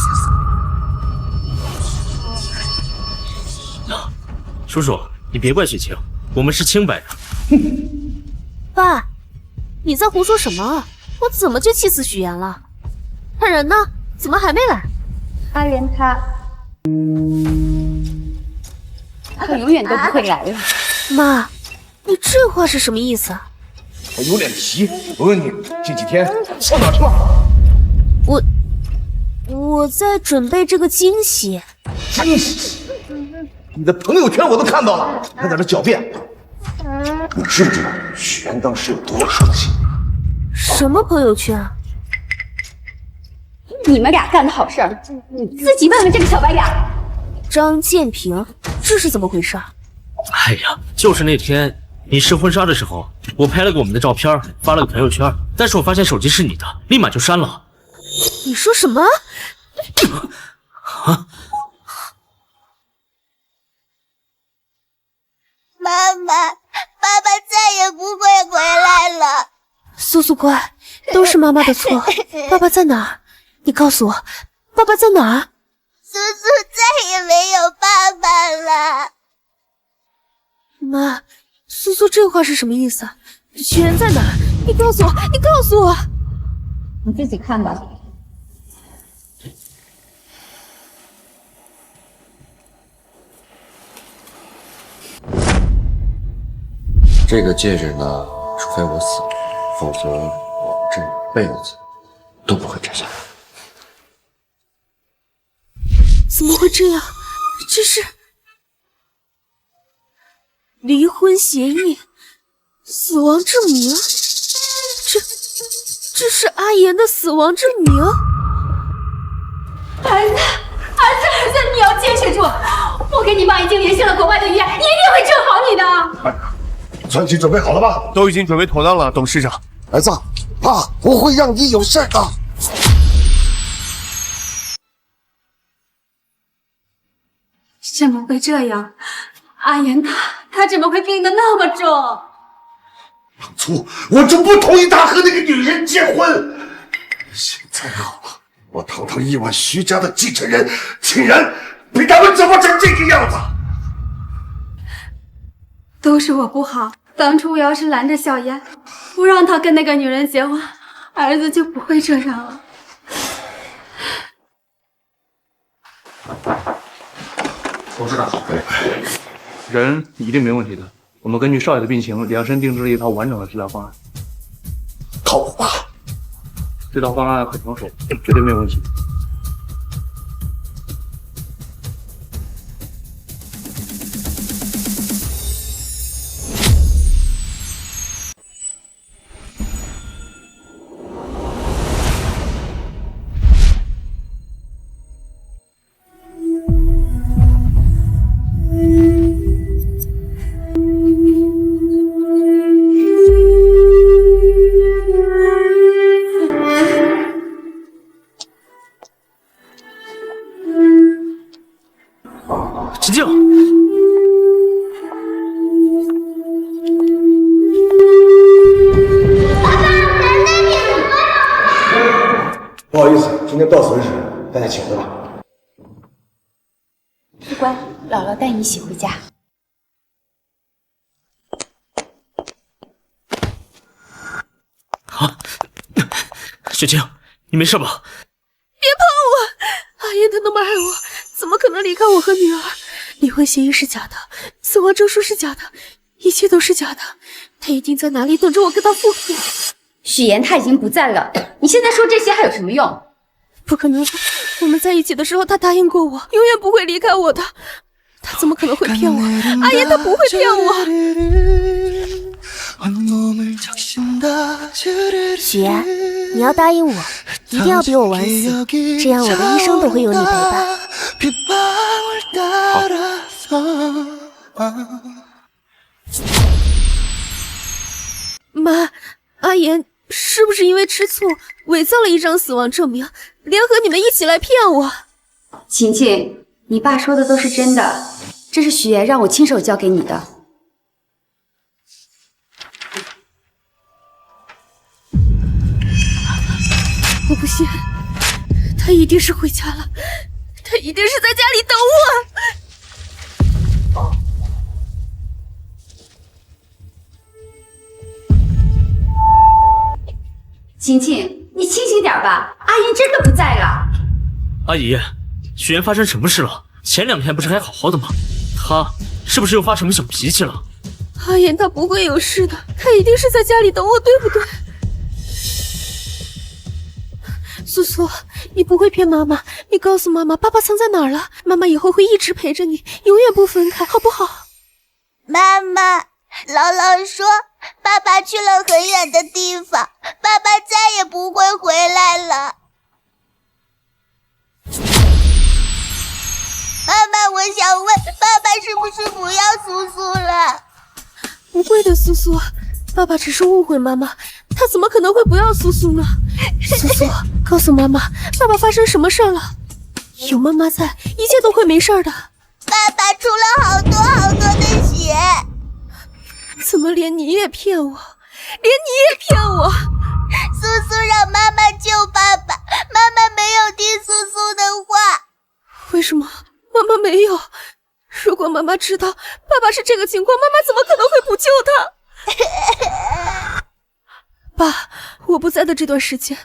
叔叔，你别怪雪晴，我们是清白的。爸，你在胡说什么啊？我怎么就气死许言了？他人呢？怎么还没来？阿莲他永远都不会来了。妈，你这话是什么意思啊？我有脸皮！我问你，这几天上哪去了？我在准备这个惊喜。惊喜？你的朋友圈我都看到了，还在这狡辩。你知不知道许言当时有多生气？什么朋友圈啊？你们俩干的好事儿，你自己问问这个小白脸。张建平，这是怎么回事？哎呀，就是那天你试婚纱的时候，我拍了个我们的照片，发了个朋友圈，但是我发现手机是你的，立马就删了。你说什么？啊！妈妈，爸爸再也不会回来了。苏苏乖，都是妈妈的错。爸爸在哪儿？你告诉我，爸爸在哪儿？苏苏再也没有爸爸了。妈，苏苏这话是什么意思？许言在哪儿？你告诉我，你告诉我。你自己看吧。这个戒指呢，除非我死了，否则我这辈子都不会摘下来。怎么会这样？这是离婚协议、死亡证明，这是阿言的死亡证明。儿子，你要坚持住！我跟你妈已经联系了国外的医院，一定会治好你的。钻井准备好了吧？都已经准备妥当了，董事长。儿子，爸不会让你有事的。怎么会这样？阿言他怎么会病得那么重？当初我就不同意他和那个女人结婚。现在好了，我堂堂亿万徐家的继承人，竟然被他们折磨成这个样子。都是我不好，当初我要是拦着小言，不让他跟那个女人结婚，儿子就不会这样了。董事长，人一定没问题的。我们根据少爷的病情，量身定制了一套完整的治疗方案。靠我爸！这套方案很成熟，绝对没有问题。好意思，今天到此为止，大家请回吧。乖乖，姥姥带你一起回家。啊，雪清，你没事吧？别碰我！阿言他那么爱我，怎么可能离开我和女儿？离婚协议是假的，死亡证书是假的，一切都是假的。他一定在哪里等着我跟他复合。许言他已经不在了，你现在说这些还有什么用？不可能，我们在一起的时候，他答应过我，永远不会离开我的。他怎么可能会骗我？阿言他不会骗我。许言，你要答应我，一定要比我晚死，这样我的一生都会有你陪伴。妈，阿言是不是因为吃醋伪造了一张死亡证明，联合你们一起来骗我？晴晴，你爸说的都是真的，这是许言让我亲手交给你的。我不信，他一定是回家了，他一定是在家里等我。晴晴，你清醒点吧，阿言真的不在了。阿姨，许言发生什么事了？前2天不是还好好的吗？他是不是又发什么小脾气了？阿言他不会有事的，他一定是在家里等我，对不对？苏苏，你不会骗妈妈，你告诉妈妈爸爸藏在哪儿了，妈妈以后会一直陪着你，永远不分开，好不好？妈妈，姥姥说爸爸去了很远的地方，爸爸再也不会回来了。妈妈，我想问，爸爸是不是不要苏苏了？不会的，苏苏，爸爸只是误会妈妈，他怎么可能会不要苏苏呢？苏苏，告诉妈妈，爸爸发生什么事了？有妈妈在，一切都会没事的。爸爸出了好多好多的血。怎么连你也骗我？连你也骗我！苏苏让妈妈救爸爸，妈妈没有听苏苏的话。为什么妈妈没有？如果妈妈知道爸爸是这个情况，妈妈怎么可能会不救他？爸，我不在的这段时间，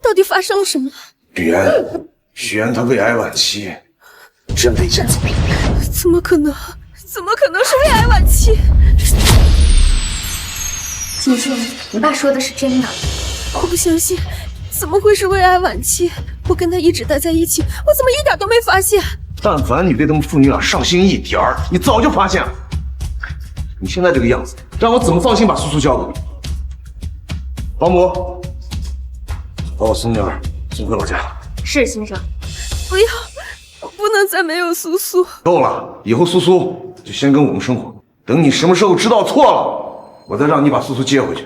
到底发生了什么？许言他胃癌晚期，真没见走。怎么可能？怎么可能是胃癌晚期？晴晴，你爸说的是真的。我不相信，怎么会是胃癌晚期？我跟他一直待在一起，我怎么一点都没发现？但凡你对他们父女俩上心一点儿，你早就发现了。你现在这个样子，让我怎么放心把苏苏交给你？保姆，把我孙女儿送回老家。是，先生。不要，不能再没有苏苏。够了，以后苏苏就先跟我们生活。等你什么时候知道错了，我再让你把苏苏接回去。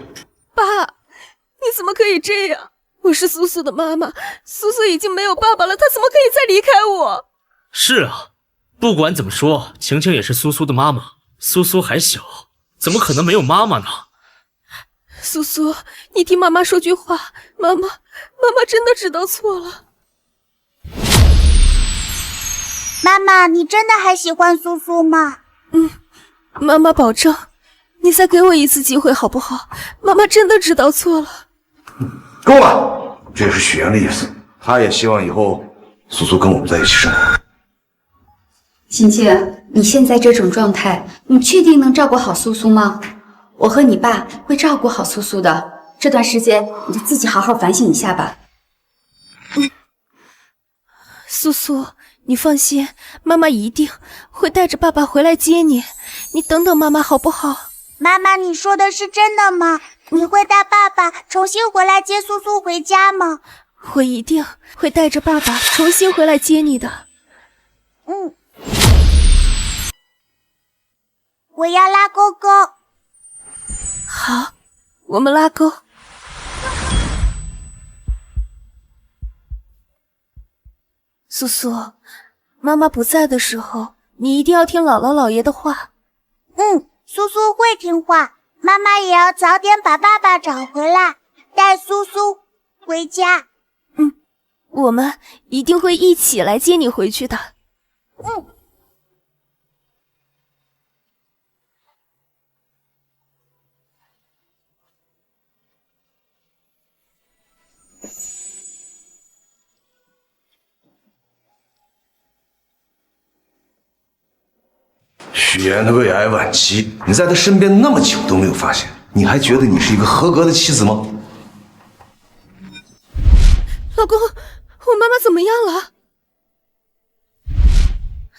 爸，你怎么可以这样？我是苏苏的妈妈，苏苏已经没有爸爸了，他怎么可以再离开我？是啊，不管怎么说，晴晴也是苏苏的妈妈，苏苏还小，怎么可能没有妈妈呢？苏苏，你听妈妈说句话，妈妈真的知道错了。妈妈，你真的还喜欢苏苏吗？妈妈保证，你再给我一次机会好不好？妈妈真的知道错了。够了，这也是许言的意思，他也希望以后苏苏跟我们在一起生活。晴晴，你现在这种状态，你确定能照顾好苏苏吗？我和你爸会照顾好苏苏的，这段时间你就自己好好反省一下吧。苏苏，你放心，妈妈一定会带着爸爸回来接你，你等等妈妈好不好？妈妈，你说的是真的吗？你会带爸爸重新回来接苏苏回家吗？我一定会带着爸爸重新回来接你的。我要拉勾勾。好，我们拉钩。苏苏，妈妈不在的时候，你一定要听姥姥姥爷的话。苏苏会听话，妈妈也要早点把爸爸找回来，带苏苏回家。我们一定会一起来接你回去的。许岩的胃癌晚期，你在他身边那么久都没有发现，你还觉得你是一个合格的妻子吗？老公，我妈妈怎么样了？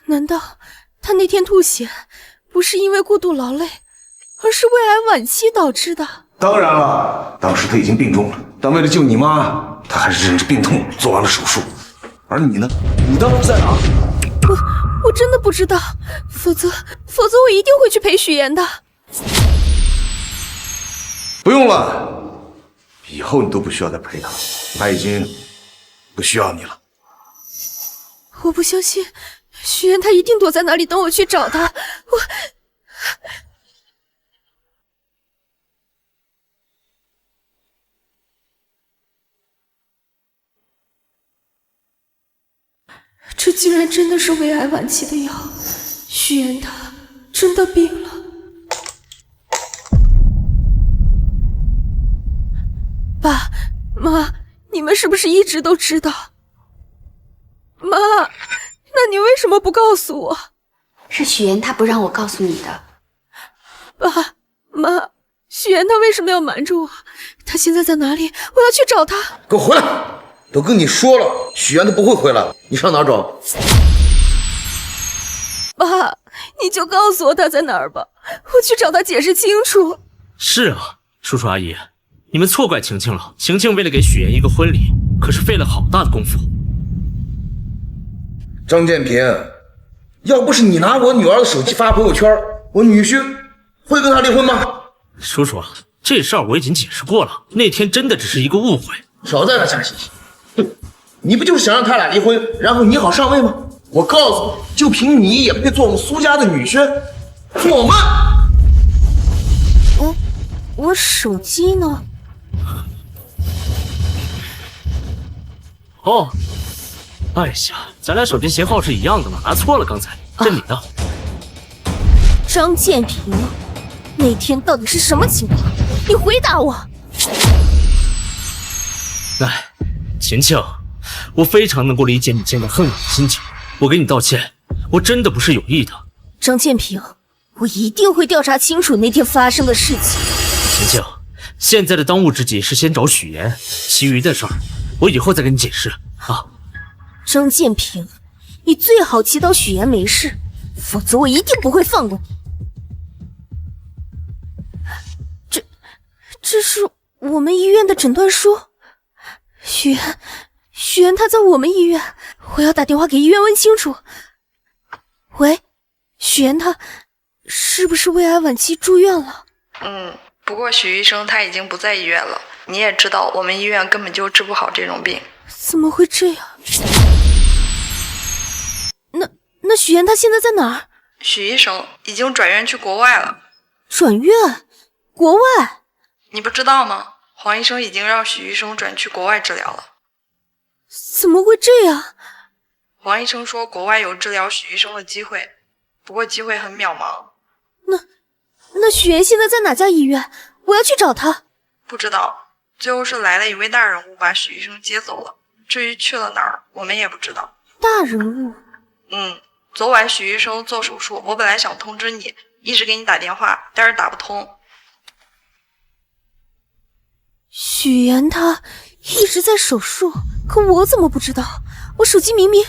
难道她那天吐血不是因为过度劳累，而是胃癌晚期导致的？当然了，当时他已经病重了，但为了救你妈，他还是忍着病痛做完了手术。而你呢？你当时在哪？我真的不知道，否则我一定会去陪许岩的。不用了，以后你都不需要再陪他，他已经不需要你了。我不相信，许岩他一定躲在哪里等我去找他。这居然真的是胃癌晚期的药，许岩他真的病了。爸妈，你们是不是一直都知道？妈，那你为什么不告诉我？是许岩他不让我告诉你的。爸妈，许岩他为什么要瞒着我？他现在在哪里？我要去找他。给我回来！都跟你说了，许岩他不会回来，你上哪儿找？爸，你就告诉我他在哪儿吧，我去找他解释清楚。是啊，叔叔阿姨，你们错怪晴晴了。晴晴为了给许岩一个婚礼，可是费了好大的功夫。张建平，要不是你拿我女儿的手机发朋友圈，我女婿会跟他离婚吗？叔叔，这事儿我已经解释过了，那天真的只是一个误会。少在那瞎兮兮！你不就是想让他俩离婚，然后你好上位吗？我告诉你，就凭你也配做我们苏家的女婿？做慢！我手机呢？哦，哎呀，咱俩手机型号是一样的嘛，拿错了刚才。这你的。张建平，那天到底是什么情况？你回答我。哎，晴晴，我非常能够理解你现在恨我的心情，我给你道歉，我真的不是有意的。张建平，我一定会调查清楚那天发生的事情。晴晴，现在的当务之急是先找许岩，其余的事儿我以后再跟你解释啊。张建平，你最好祈祷许岩没事，否则我一定不会放过你。这是我们医院的诊断书。许岩他在我们医院，我要打电话给医院问清楚。喂，许岩他是不是胃癌晚期住院了？不过许医生他已经不在医院了。你也知道，我们医院根本就治不好这种病。怎么会这样？那许岩他现在在哪儿？许医生已经转院去国外了。转院？国外？你不知道吗？黄医生已经让许医生转去国外治疗了。怎么会这样？黄医生说国外有治疗许医生的机会，不过机会很渺茫。那许岩现在在哪家医院？我要去找他。不知道，最后是来了一位大人物把许医生接走了。至于去了哪儿，我们也不知道。大人物？昨晚许医生做手术，我本来想通知你，一直给你打电话，但是打不通。许岩他一直在手术，可我怎么不知道？我手机明明……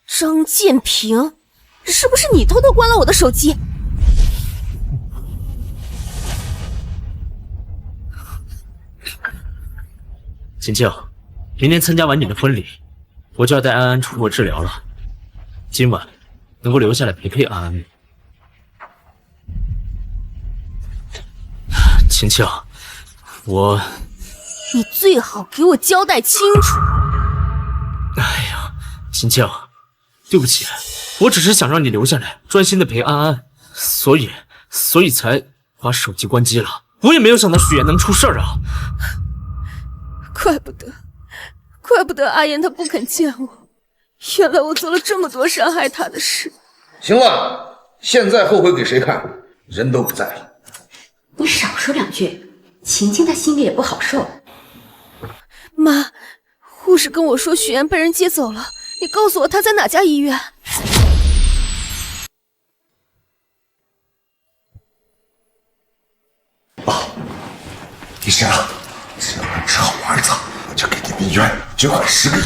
张建平，是不是你偷偷关了我的手机？晴晴，明天参加完你的婚礼，我就要带安安出国治疗了。今晚能够留下来陪陪安安吗？晴晴，你最好给我交代清楚。哎呀，晴晴，对不起，我只是想让你留下来，专心的陪安安，所以才把手机关机了。我也没有想到许岩能出事儿啊。怪不得阿言他不肯见我，原来我做了这么多伤害他的事。行了，现在后悔给谁看？人都不在了。你少说两句，晴晴她心里也不好受。妈，护士跟我说许妍被人接走了，你告诉我她在哪家医院？医生，只要能治好我儿子，我就给你们医院捐款10个亿，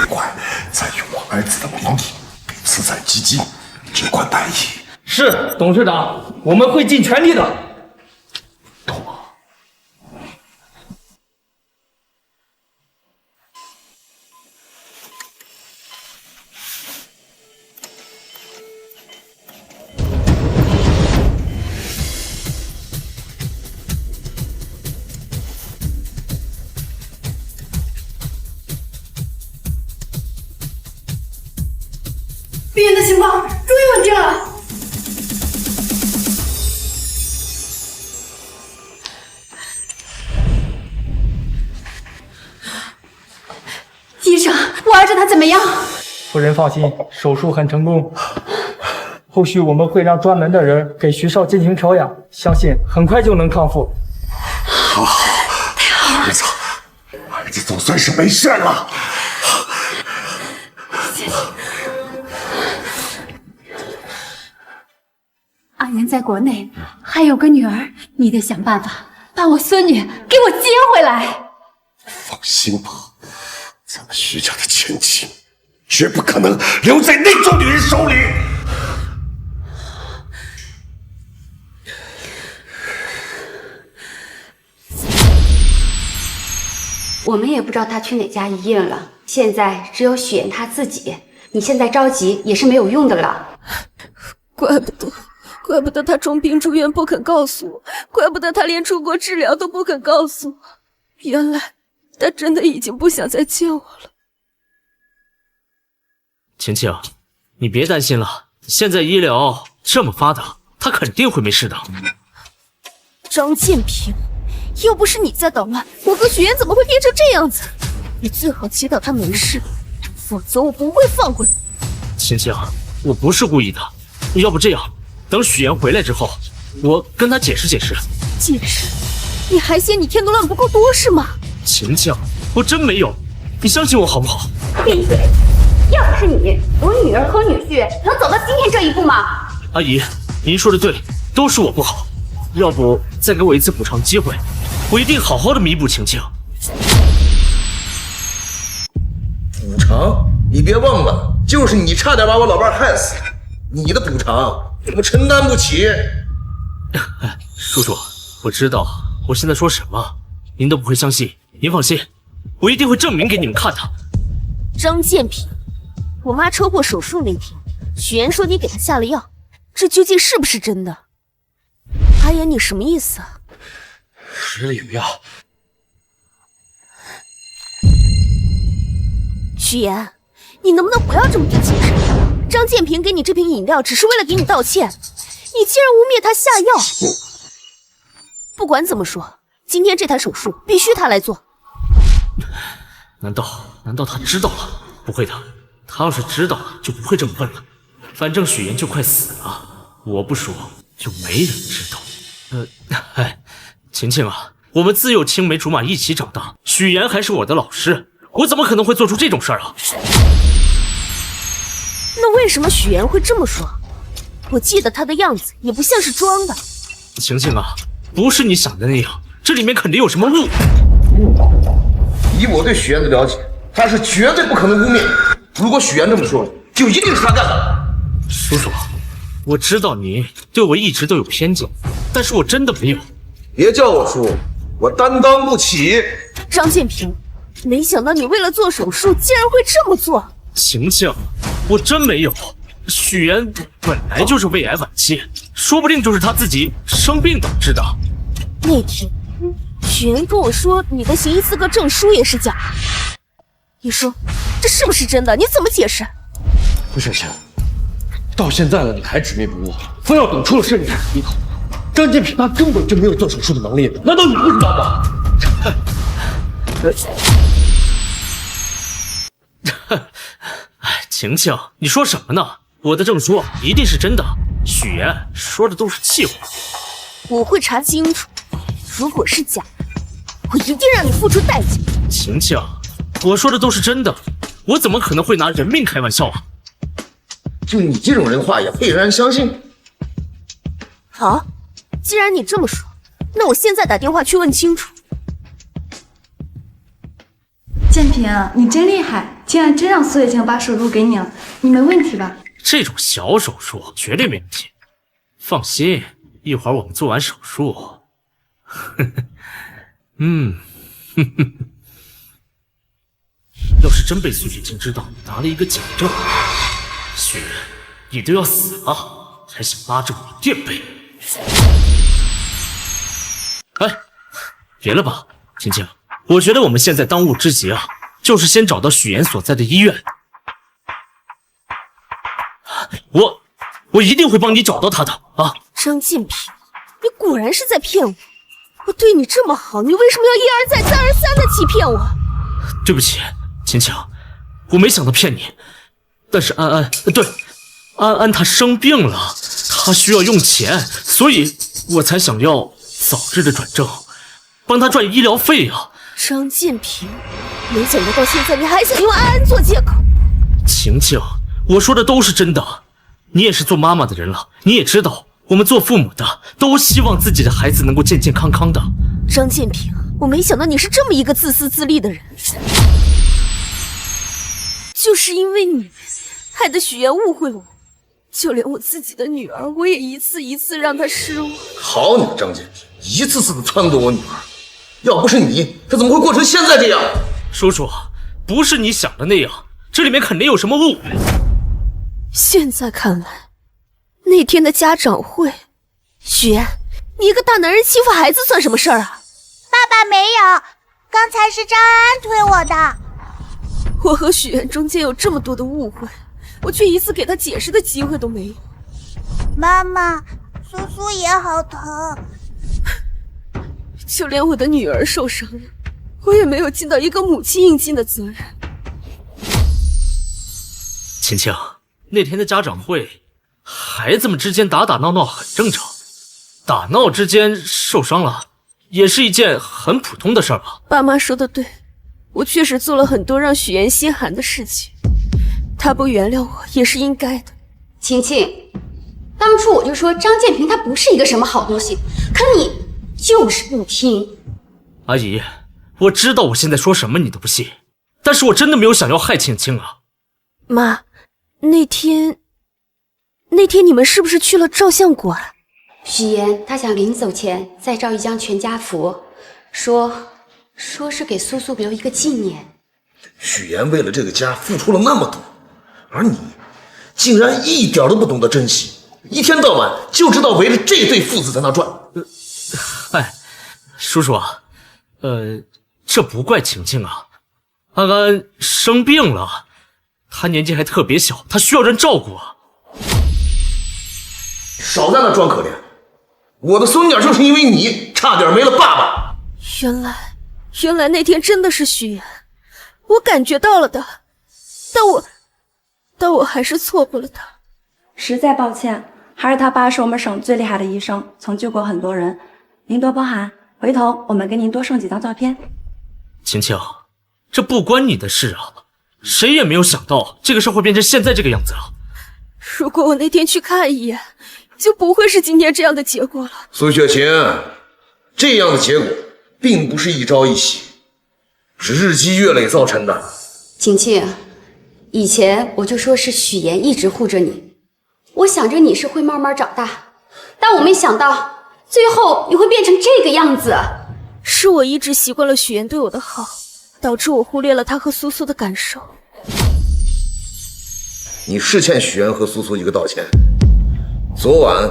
另外再用我儿子的名义给慈善基金捐款100亿。是，董事长，我们会尽全力的。病人的情况终于稳定了。医生，我儿子他怎么样？夫人放心，手术很成功。后续我们会让专门的人给徐少进行调养，相信很快就能康复。好，儿子总算是没事了。谢谢。阿言在国内还有个女儿，你得想办法把我孙女给我接回来。放心吧，咱们徐家的前妻绝不可能留在那种女人手里。我们也不知道他去哪家医院了，现在只有许妍她自己。你现在着急也是没有用的了。怪不得他重病住院不肯告诉我，怪不得他连出国治疗都不肯告诉我。原来他真的已经不想再见我了。晴晴，你别担心了，现在医疗这么发达，他肯定会没事的。张建平，要不是你在捣乱，我和许妍怎么会变成这样子？你最好祈祷他没事，否则我不会放过你。晴晴，我不是故意的，要不这样，等许妍回来之后，我跟她解释解释。解释？你还嫌你添的乱不够多是吗？晴晴，我真没有，你相信我好不好？闭嘴！要不是你，我女儿和女婿能走到今天这一步吗？阿姨，您说的对，都是我不好，要不再给我一次补偿机会，我一定好好的弥补晴晴。补偿？你别忘了，就是你差点把我老伴害死，你的补偿我承担不起。叔叔，我知道我现在说什么您都不会相信，您放心，我一定会证明给你们看的。张建平，我妈车祸手术那天，许妍说你给她下了药，这究竟是不是真的？阿言，你什么意思啊？水里有药。许妍，你能不能不要这么对精神？张建平给你这瓶饮料只是为了给你道歉，你竟然污蔑他下药！不管怎么说，今天这台手术必须他来做。难道他知道了？不会的，他要是知道了，就不会这么笨了。反正许妍就快死了，我不说就没人知道。晴晴啊，我们自幼青梅竹马一起长大，许妍还是我的老师，我怎么可能会做出这种事儿啊？那为什么许妍会这么说？我记得她的样子也不像是装的。晴晴啊，不是你想的那样，这里面肯定有什么误。以我对许妍的了解，她是绝对不可能污蔑。如果许妍这么说了，就一定是她干的。叔叔，我知道你对我一直都有偏见，但是我真的没有。别叫我叔，我担当不起。张建平，没想到你为了做手术竟然会这么做。晴晴，我真没有。许妍本来就是胃癌晚期，说不定就是她自己生病导致的。那天许妍跟我说你的行医资格证书也是假的，你说这是不是真的？你怎么解释？顾雪晴，到现在了你还执迷不悟，非要等出了事你才低头。张建平他根本就没有做手术的能力，难道你不知道吗？哎，晴晴，你说什么呢？我的证书一定是真的，许言说的都是气话。我会查清楚，如果是假的，我一定让你付出代价。晴晴，我说的都是真的，我怎么可能会拿人命开玩笑啊？就你这种人话也配让人相信？好，既然你这么说，那我现在打电话去问清楚。建平，你真厉害，竟然真让苏月晴把手术给你了，你没问题吧？这种小手术绝对没问题，放心，一会儿我们做完手术，要是真被苏雪晴知道拿了一个假证，雪人你都要死了，还想拉着我垫背？哎，别了吧，晴晴，我觉得我们现在当务之急啊，就是先找到许岩所在的医院。我一定会帮你找到他的啊！张建平，你果然是在骗我！我对你这么好，你为什么要一而再、再而三的欺骗我？对不起，晴晴，我没想到骗你。但是安安她生病了，她需要用钱，所以我才想要早日的转正，帮她赚医疗费啊！张建平，没想到到现在你还想用安安做借口。晴晴，我说的都是真的。你也是做妈妈的人了，你也知道，我们做父母的都希望自己的孩子能够健健康康的。张建平，我没想到你是这么一个自私自利的人，就是因为你，害得许言误会我，就连我自己的女儿，我也一次一次让她失望。好你张建平，一次次的撺掇我女儿，要不是你，她怎么会过成现在这样？叔叔，不是你想的那样，这里面肯定有什么误会。现在看来，那天的家长会，许言，你一个大男人欺负孩子算什么事儿啊？爸爸没有，刚才是张安安推我的。我和许言中间有这么多的误会，我却一次给他解释的机会都没有。妈妈，苏苏也好疼。就连我的女儿受伤了，我也没有尽到一个母亲应尽的责任。晴晴，那天的家长会，孩子们之间打打闹闹很正常，打闹之间受伤了，也是一件很普通的事儿吧？爸妈说的对，我确实做了很多让许言心寒的事情，他不原谅我也是应该的。晴晴，当初我就说张建平他不是一个什么好东西，可你就是不听。阿姨，我知道我现在说什么你都不信，但是我真的没有想要害晴晴啊。妈，那天你们是不是去了照相馆？许言他想临走前再照一张全家福，说是给苏苏留一个纪念。许言为了这个家付出了那么多，而你竟然一点都不懂得珍惜，一天到晚就知道围着这对父子在那转。哎，叔叔啊，这不怪晴晴啊，安安生病了，她年纪还特别小，她需要人照顾啊。少在那装可怜，我的孙女就是因为你差点没了爸爸。原来那天真的是许言，我感觉到了的，但我还是错过了他。实在抱歉，还是他爸是我们省最厉害的医生，曾救过很多人，您多包涵。回头我们给您多剩几张照片。晴晴，这不关你的事啊，谁也没有想到这个事会变成现在这个样子啊。如果我那天去看一眼，就不会是今天这样的结果了。苏雪晴，这样的结果并不是一朝一夕，是日积月累造成的。晴晴，以前我就说是许言一直护着你，我想着你是会慢慢长大，但我没想到最后你会变成这个样子。是我一直习惯了许言对我的好，导致我忽略了他和苏苏的感受。你是欠许言和苏苏一个道歉。昨晚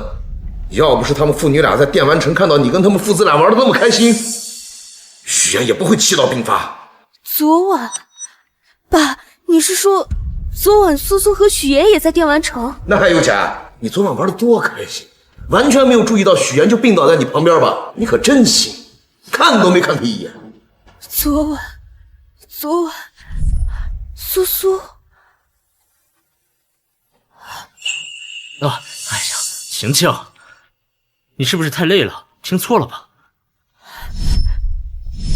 要不是他们父女俩在电玩城看到你跟他们父子俩玩的那么开心，许言也不会气到病发。昨晚，爸，你是说昨晚苏苏和许言也在电玩城？那还有假？你昨晚玩的多开心，完全没有注意到许言就病倒在你旁边吧？你可真行，看都没看他一眼。昨晚昨晚，苏苏……哎呀，晴晴，你是不是太累了？听错了吧？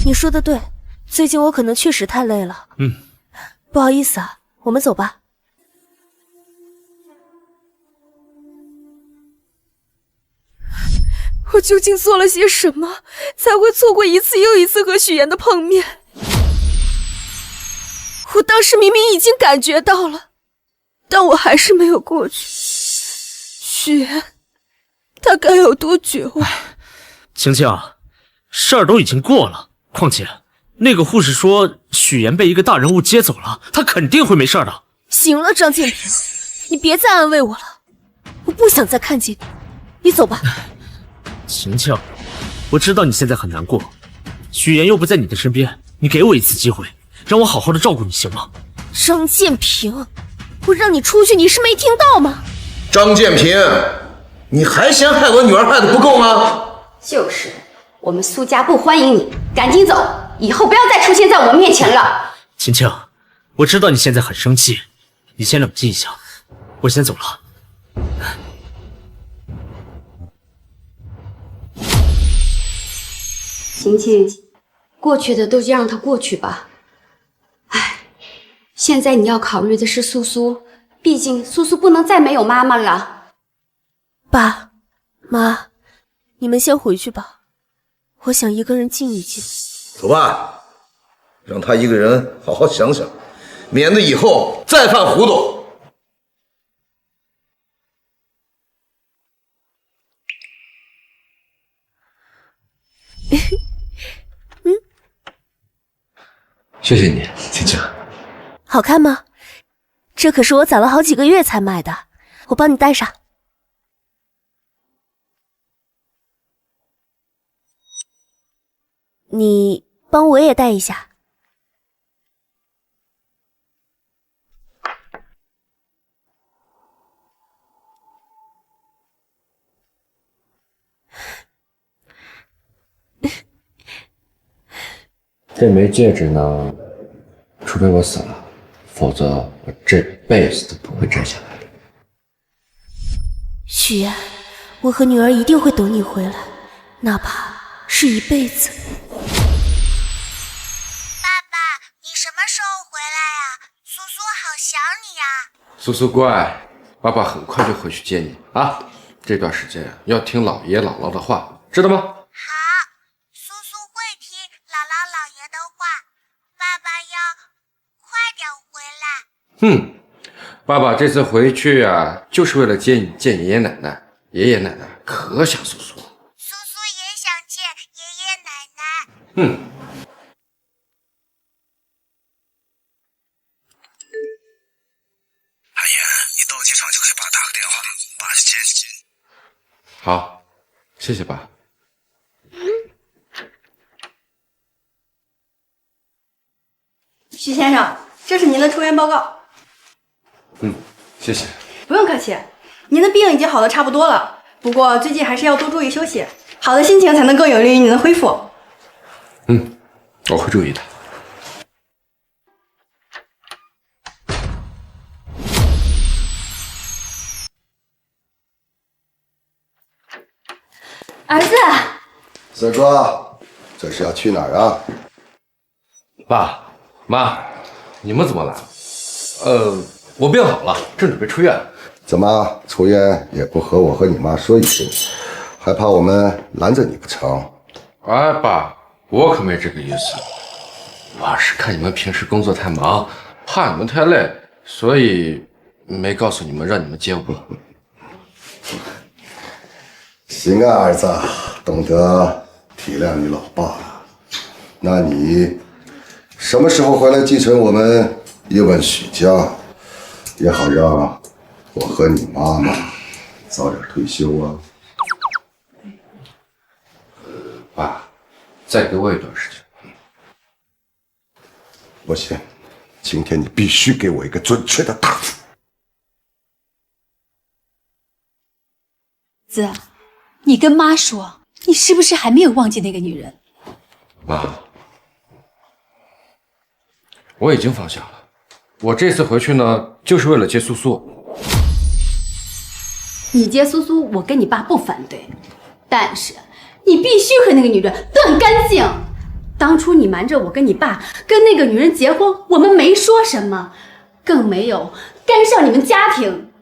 你说的对，最近我可能确实太累了。不好意思啊，我们走吧。我究竟做了些什么，才会错过一次又一次和许言的碰面？我当时明明已经感觉到了，但我还是没有过去。许言，他该有多绝望？晴晴，事儿都已经过了，况且那个护士说许言被一个大人物接走了，他肯定会没事的。行了，张建平，你别再安慰我了，我不想再看见你。你走吧。晴晴，我知道你现在很难过，许言又不在你的身边，你给我一次机会，让我好好的照顾你，行吗？张建平，我让你出去，你是没听到吗？张建平，你还嫌害我女儿害得不够吗？就是，我们苏家不欢迎你，赶紧走，以后不要再出现在我们面前了。晴晴，我知道你现在很生气，你先冷静一下，我先走了。晴晴，过去的都就让它过去吧。现在你要考虑的是苏苏，毕竟苏苏不能再没有妈妈了。爸妈，你们先回去吧，我想一个人静一静。走吧，让他一个人好好想想，免得以后再犯糊涂。谢谢你，晴晴。好看吗？这可是我攒了好几个月才买的，我帮你戴上。你帮我也戴一下。这枚戒指呢，除非我死了，否则我这辈子都不会摘下来的。许言，我和女儿一定会等你回来，哪怕是一辈子。爸爸，你什么时候回来呀？苏苏好想你呀。苏苏乖，爸爸很快就回去接你啊。这段时间要听姥爷姥姥的话，知道吗？爸爸这次回去啊，就是为了接你见爷爷奶奶。爷爷奶奶可想苏苏，苏苏也想见爷爷奶奶。阿言，你到机场就可以爸打个电话，爸去接你。好，谢谢爸。徐先生，这是您的出院报告。谢谢。不用客气，您的病已经好的差不多了，不过最近还是要多注意休息，好的心情才能更有利于您的恢复。我会注意的。儿子，四哥，这是要去哪儿啊？爸妈，你们怎么来了？我病好了，正准备出院。怎么出院也不和我和你妈说一声，还怕我们拦着你不成？哎，爸，我可没这个意思。我是看你们平时工作太忙，怕你们太累，所以没告诉你们，让你们接我。行啊，儿子，懂得体谅你老爸了。那你什么时候回来继承我们叶问许家，也好让我和你妈妈早点退休啊。爸，再给我一段时间。不行，今天你必须给我一个准确的答复。子，你跟妈说，你是不是还没有忘记那个女人？妈，我已经放下了。我这次回去呢，就是为了接苏苏。你接苏苏，我跟你爸不反对，但是你必须和那个女人断干净。当初你瞒着我跟你爸跟那个女人结婚，我们没说什么，更没有干涉你们家庭。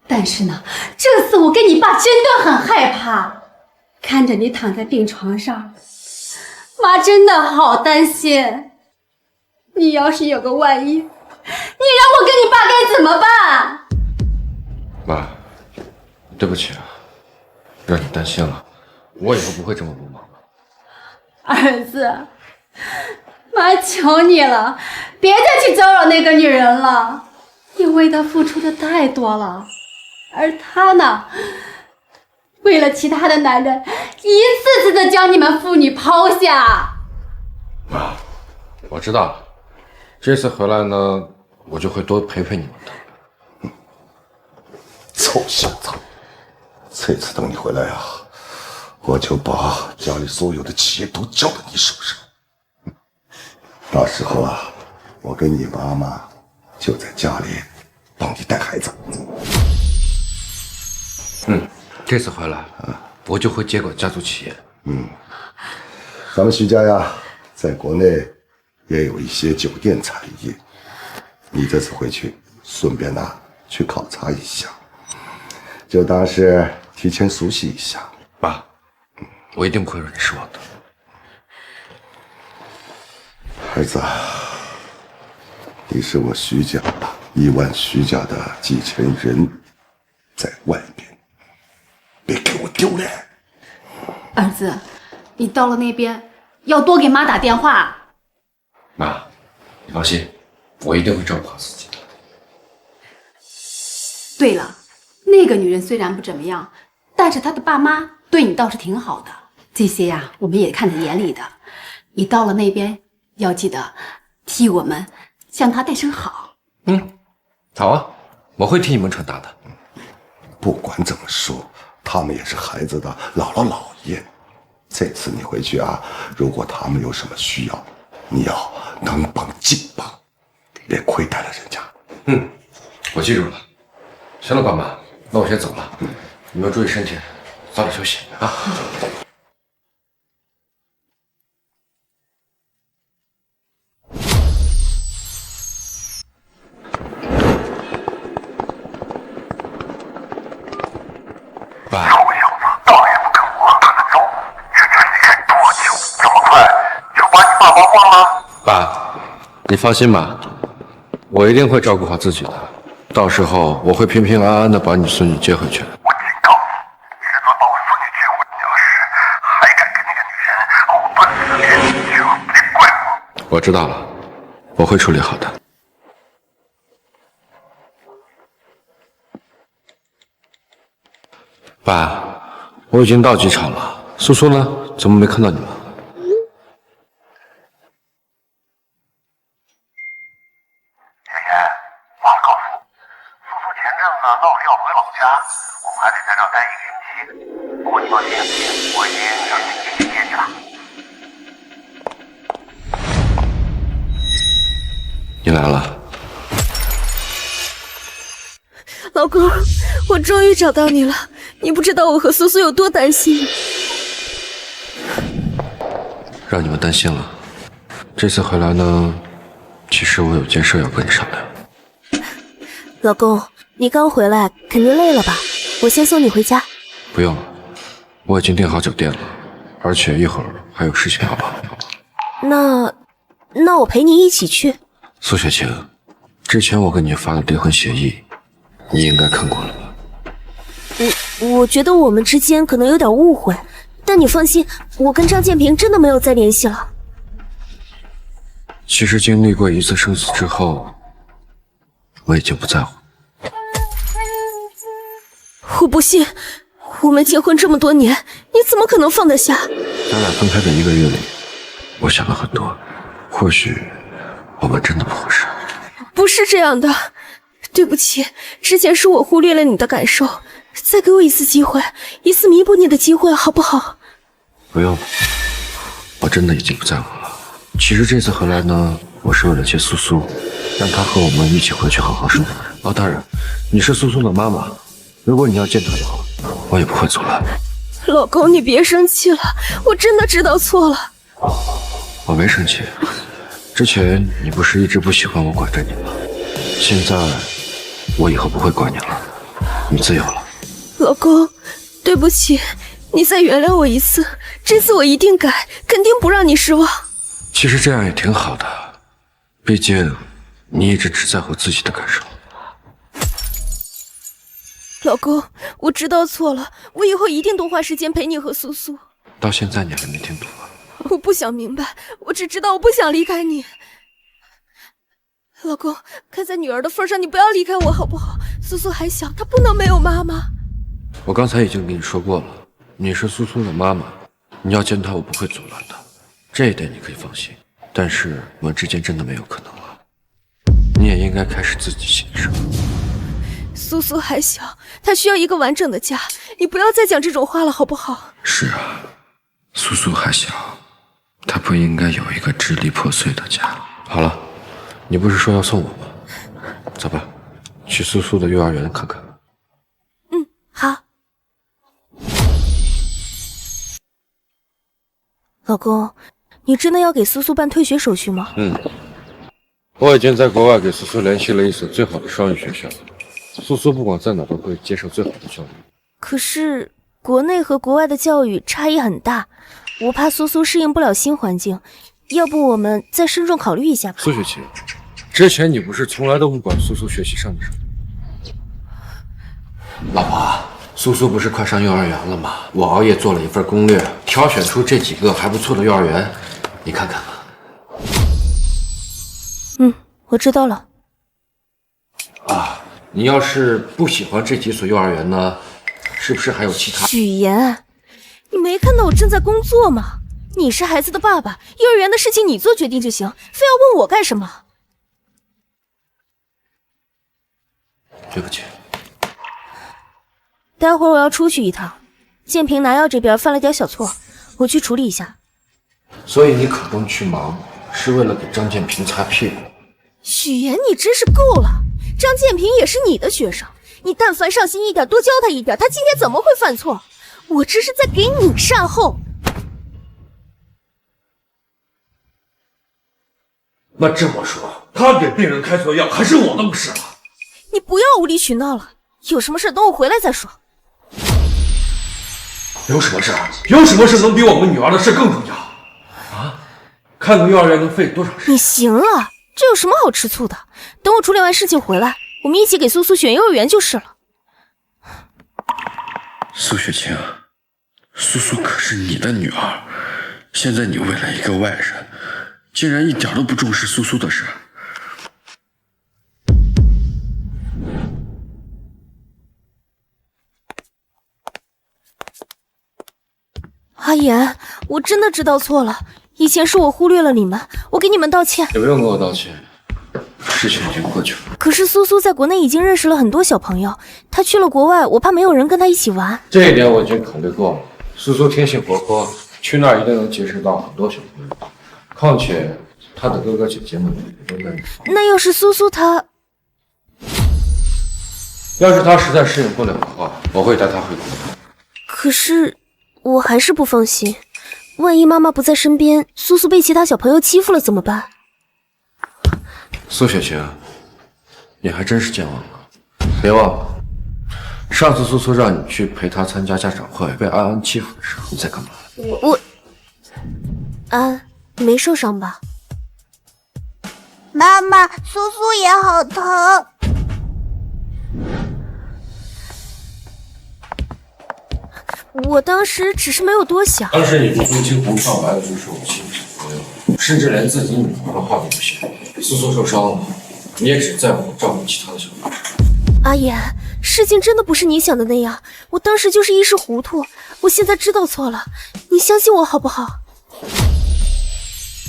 但是呢，这次我跟你爸真的很害怕，看着你躺在病床上，妈真的好担心。你要是有个万一，你让我跟你爸该怎么办？妈，对不起啊，让你担心了，我以后不会这么鲁莽了。儿子，妈求你了，别再去招惹那个女人了，你为她付出的太多了，而她呢，为了其他的男人，一次次的将你们父女抛下。妈，我知道了，这次回来呢，我就会多陪陪你们的。臭小子，这次等你回来啊，我就把家里所有的企业都交到你手上。到时候啊，我跟你妈妈就在家里帮你带孩子。这次回来，我就会接管家族企业。咱们徐家呀，在国内也有一些酒店产业，你这次回去顺便呢去考察一下，就当是提前熟悉一下。爸，我一定不会让你失望的。孩子，你是我徐家亿万徐家的继承人，在外面别给我丢脸。儿子，你到了那边要多给妈打电话。妈，你放心，我一定会照顾好自己的。对了，那个女人虽然不怎么样，但是她的爸妈对你倒是挺好的，这些呀，我们也看在眼里的。你到了那边要记得替我们向她带声好。好啊，我会替你们传达的。不管怎么说，他们也是孩子的姥姥姥爷。这次你回去啊，如果他们有什么需要，你要能帮尽帮，别亏待了人家。我记住了。行了，爸妈，那我先走了。你们注意身体，早点休息啊。爸，臭小子，倒也不跟我跟着走，这得是多久？这么快就把你爸爸忘了？爸，你放心吧，我一定会照顾好自己的。到时候我会平平安安的把你孙女接回去的。我警告你，侄子把我孙女接回，要是还敢跟那个女人藕断丝连，就别怪我。我知道了，我会处理好的。爸，我已经到机场了。苏苏呢？怎么没看到你们？忘了告诉你，苏苏前阵子闹着要回老家，我们还得在这儿待1个星期。不过你放心，我已经让人接去接你了。你来了。老公，我终于找到你了。你不知道我和苏苏有多担心。让你们担心了。这次回来呢，其实我有件事要跟你商量。老公，你刚回来，肯定累了吧？我先送你回家。不用了，我已经订好酒店了，而且一会儿还有事情要忙。那我陪你一起去。苏雪晴，之前我给你发的离婚协议，你应该看过了吧？我觉得我们之间可能有点误会，但你放心，我跟张建平真的没有再联系了。其实经历过一次生死之后，我已经不在乎。我不信，我们结婚这么多年，你怎么可能放得下？咱俩分开的1个月里，我想了很多，或许我们真的不合适。不是这样的，对不起，之前是我忽略了你的感受，再给我一次机会，一次弥补你的机会，好不好？不用了，我真的已经不在乎了。其实这次回来呢，我是为了接苏苏，让她和我们一起回去好好生活。哦，当然，你是苏苏的妈妈，如果你要见她的话，我也不会阻拦。老公，你别生气了，我真的知道错了。我没生气，之前你不是一直不喜欢我管着你吗？现在我以后不会管你了，你自由了。老公，对不起，你再原谅我一次，这次我一定改，肯定不让你失望。其实这样也挺好的，毕竟你一直只在乎自己的感受。老公，我知道错了，我以后一定多花时间陪你和苏苏。到现在你还没听懂吗？我不想明白，我只知道我不想离开你。老公，看在女儿的份上，你不要离开我好不好？苏苏还小，她不能没有妈妈。我刚才已经跟你说过了，你是苏苏的妈妈，你要见她我不会阻拦的，这一点你可以放心。但是我们之间真的没有可能了，你也应该开始自己协商。苏苏还小，她需要一个完整的家，你不要再讲这种话了好不好？是啊，苏苏还小，她不应该有一个支离破碎的家。好了，你不是说要送我吗？走吧，去苏苏的幼儿园看看。好。老公，你真的要给苏苏办退学手续吗？我已经在国外给苏苏联系了一所最好的双语学校，苏苏不管在哪都会接受最好的教育。可是国内和国外的教育差异很大，我怕苏苏适应不了新环境，要不我们再慎重考虑一下吧。苏雪琴，之前你不是从来都不管苏苏学习上的事？老婆，苏苏不是快上幼儿园了吗？我熬夜做了一份攻略，挑选出这几个还不错的幼儿园，你看看吧。我知道了。你要是不喜欢这几所幼儿园呢，是不是还有其他？许言，你没看到我正在工作吗？你是孩子的爸爸，幼儿园的事情你做决定就行，非要问我干什么？对不起。待会儿我要出去一趟，建平拿药这边犯了点小错，我去处理一下。所以你主动去忙，是为了给张建平擦屁股？许言，你真是够了！张建平也是你的学生，你但凡上心一点，多教他一点，他今天怎么会犯错？我这是在给你善后。那这么说，他给病人开错药还是我的不是了？你不要无理取闹了，有什么事等我回来再说。有什么事？有什么事能比我们女儿的事更重要？看个幼儿园能费多少事？你行了，这有什么好吃醋的？等我处理完事情回来，我们一起给苏苏选幼儿园就是了。苏雪晴，苏苏可是你的女儿，现在你为了一个外人，竟然一点都不重视苏苏的事。阿言，我真的知道错了，以前是我忽略了你们，我给你们道歉。也不用跟我道歉，事情已经过去了。可是苏苏在国内已经认识了很多小朋友，她去了国外，我怕没有人跟她一起玩。这一点我已经考虑过了。苏苏天性活泼，去那儿一定能结识到很多小朋友。况且他的哥哥姐姐们也都在那。那要是苏苏她……要是他实在适应不了的话，我会带他回国。可是我还是不放心，万一妈妈不在身边，苏苏被其他小朋友欺负了怎么办？苏雪晴，你还真是健忘了。别忘了，上次苏苏让你去陪她参加家长会，被安安欺负的时候，你在干嘛？我安没受伤吧？妈妈，苏苏也好疼。我当时只是没有多想。当时你不分青红皂白的就说我欺负小朋友，甚至连自己女儿的话都不信。苏苏受伤了，你也只在乎照顾其他的小朋友。阿言，事情真的不是你想的那样，我当时就是一时糊涂，我现在知道错了，你相信我好不好？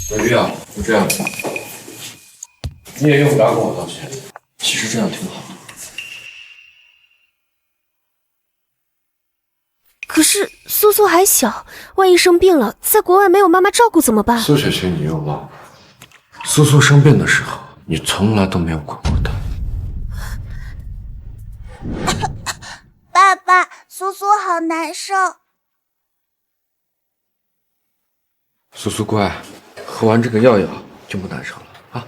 没必要，就这样吧。你也用不着跟我道歉，其实这样挺好的。可是苏苏苏还小，万一生病了，在国外没有妈妈照顾怎么办？苏雪晴，你又忘了，苏苏生病的时候，你从来都没有管过她。爸爸，苏苏好难受。苏苏乖，喝完这个药就不难受了啊。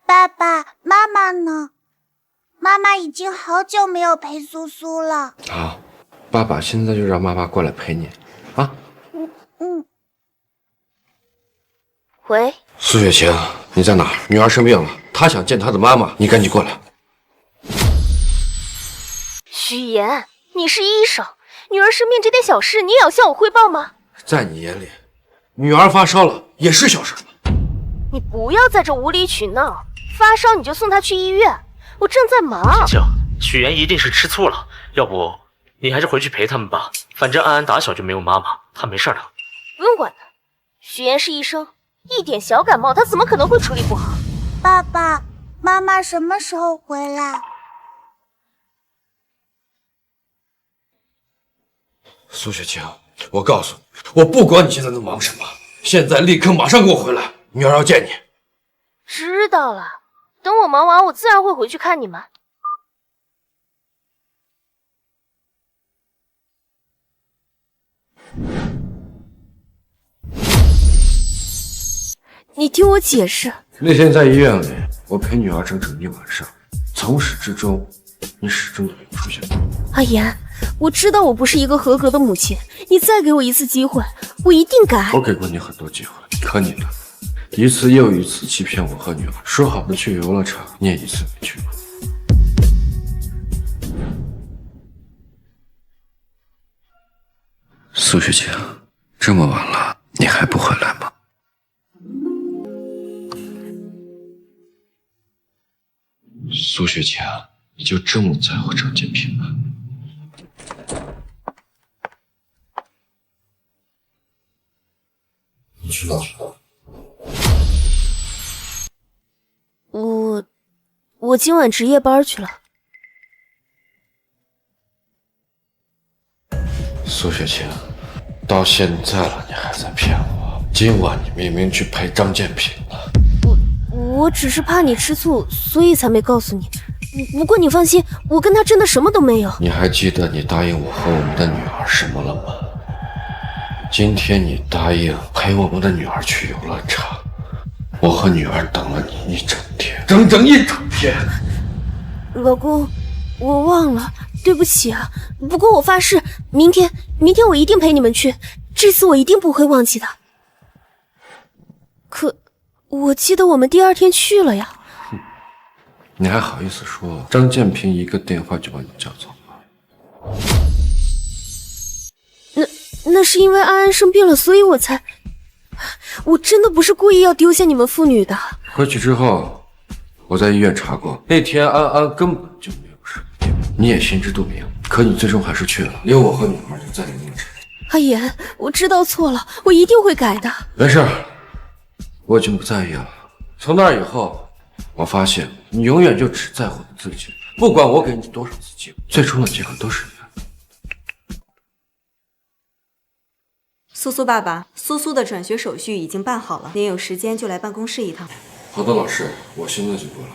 爸爸妈妈呢？妈妈已经好久没有陪苏苏了。好，爸爸现在就让妈妈过来陪你啊。喂，苏雪晴，你在哪儿？女儿生病了，她想见她的妈妈，你赶紧过来。许言，你是医生，女儿生病这点小事，你也要向我汇报吗？在你眼里，女儿发烧了也是小事吧？你不要在这无理取闹，发烧你就送她去医院，我正在忙。晴晴，许言一定是吃醋了，要不你还是回去陪他们吧，反正安安打小就没有妈妈，她没事的。不用管她，许言是医生，一点小感冒他怎么可能会处理不好？爸爸妈妈什么时候回来？苏雪晴，我告诉你，我不管你现在在忙什么，现在立刻马上给我回来，女儿要见你。知道了，等我忙完，我自然会回去看你们。你听我解释。那天在医院里，我陪女儿整整一晚上，从始至终，你始终都没有出现过。阿言，我知道我不是一个合格的母亲，你再给我一次机会，我一定改。我给过你很多机会，可你呢？一次又一次欺骗我和女儿，说好的去游乐场，你也一次没去过。苏雪晴，这么晚了，你还不回来吗？苏雪晴，你就这么在乎张建平吗？你去哪？我今晚值夜班去了。苏雪晴，到现在了，你还在骗我？今晚你明明去陪张建平了。我只是怕你吃醋，所以才没告诉你。不过你放心，我跟他真的什么都没有。你还记得你答应我和我们的女儿什么了吗？今天你答应陪我们的女儿去游乐场，我和女儿等了你一整天，整整一整天。老公，我忘了，对不起啊。不过我发誓，明天我一定陪你们去，这次我一定不会忘记的。可我记得我们第二天去了呀。你还好意思说？张建平一个电话就把你叫走了。那是因为安安生病了，所以我才……我真的不是故意要丢下你们父女的。回去之后，我在医院查过，那天安安根本就没有生病，你也心知肚明。可你最终还是去了，留我和女儿就在你面前。阿言，我知道错了，我一定会改的。没事，我已经不在意了。从那以后，我发现你永远就只在乎你自己，不管我给你多少次机会，最终的结果都是一样。苏苏爸爸，苏苏的转学手续已经办好了，您有时间就来办公室一趟。好的，老师，我现在就过来。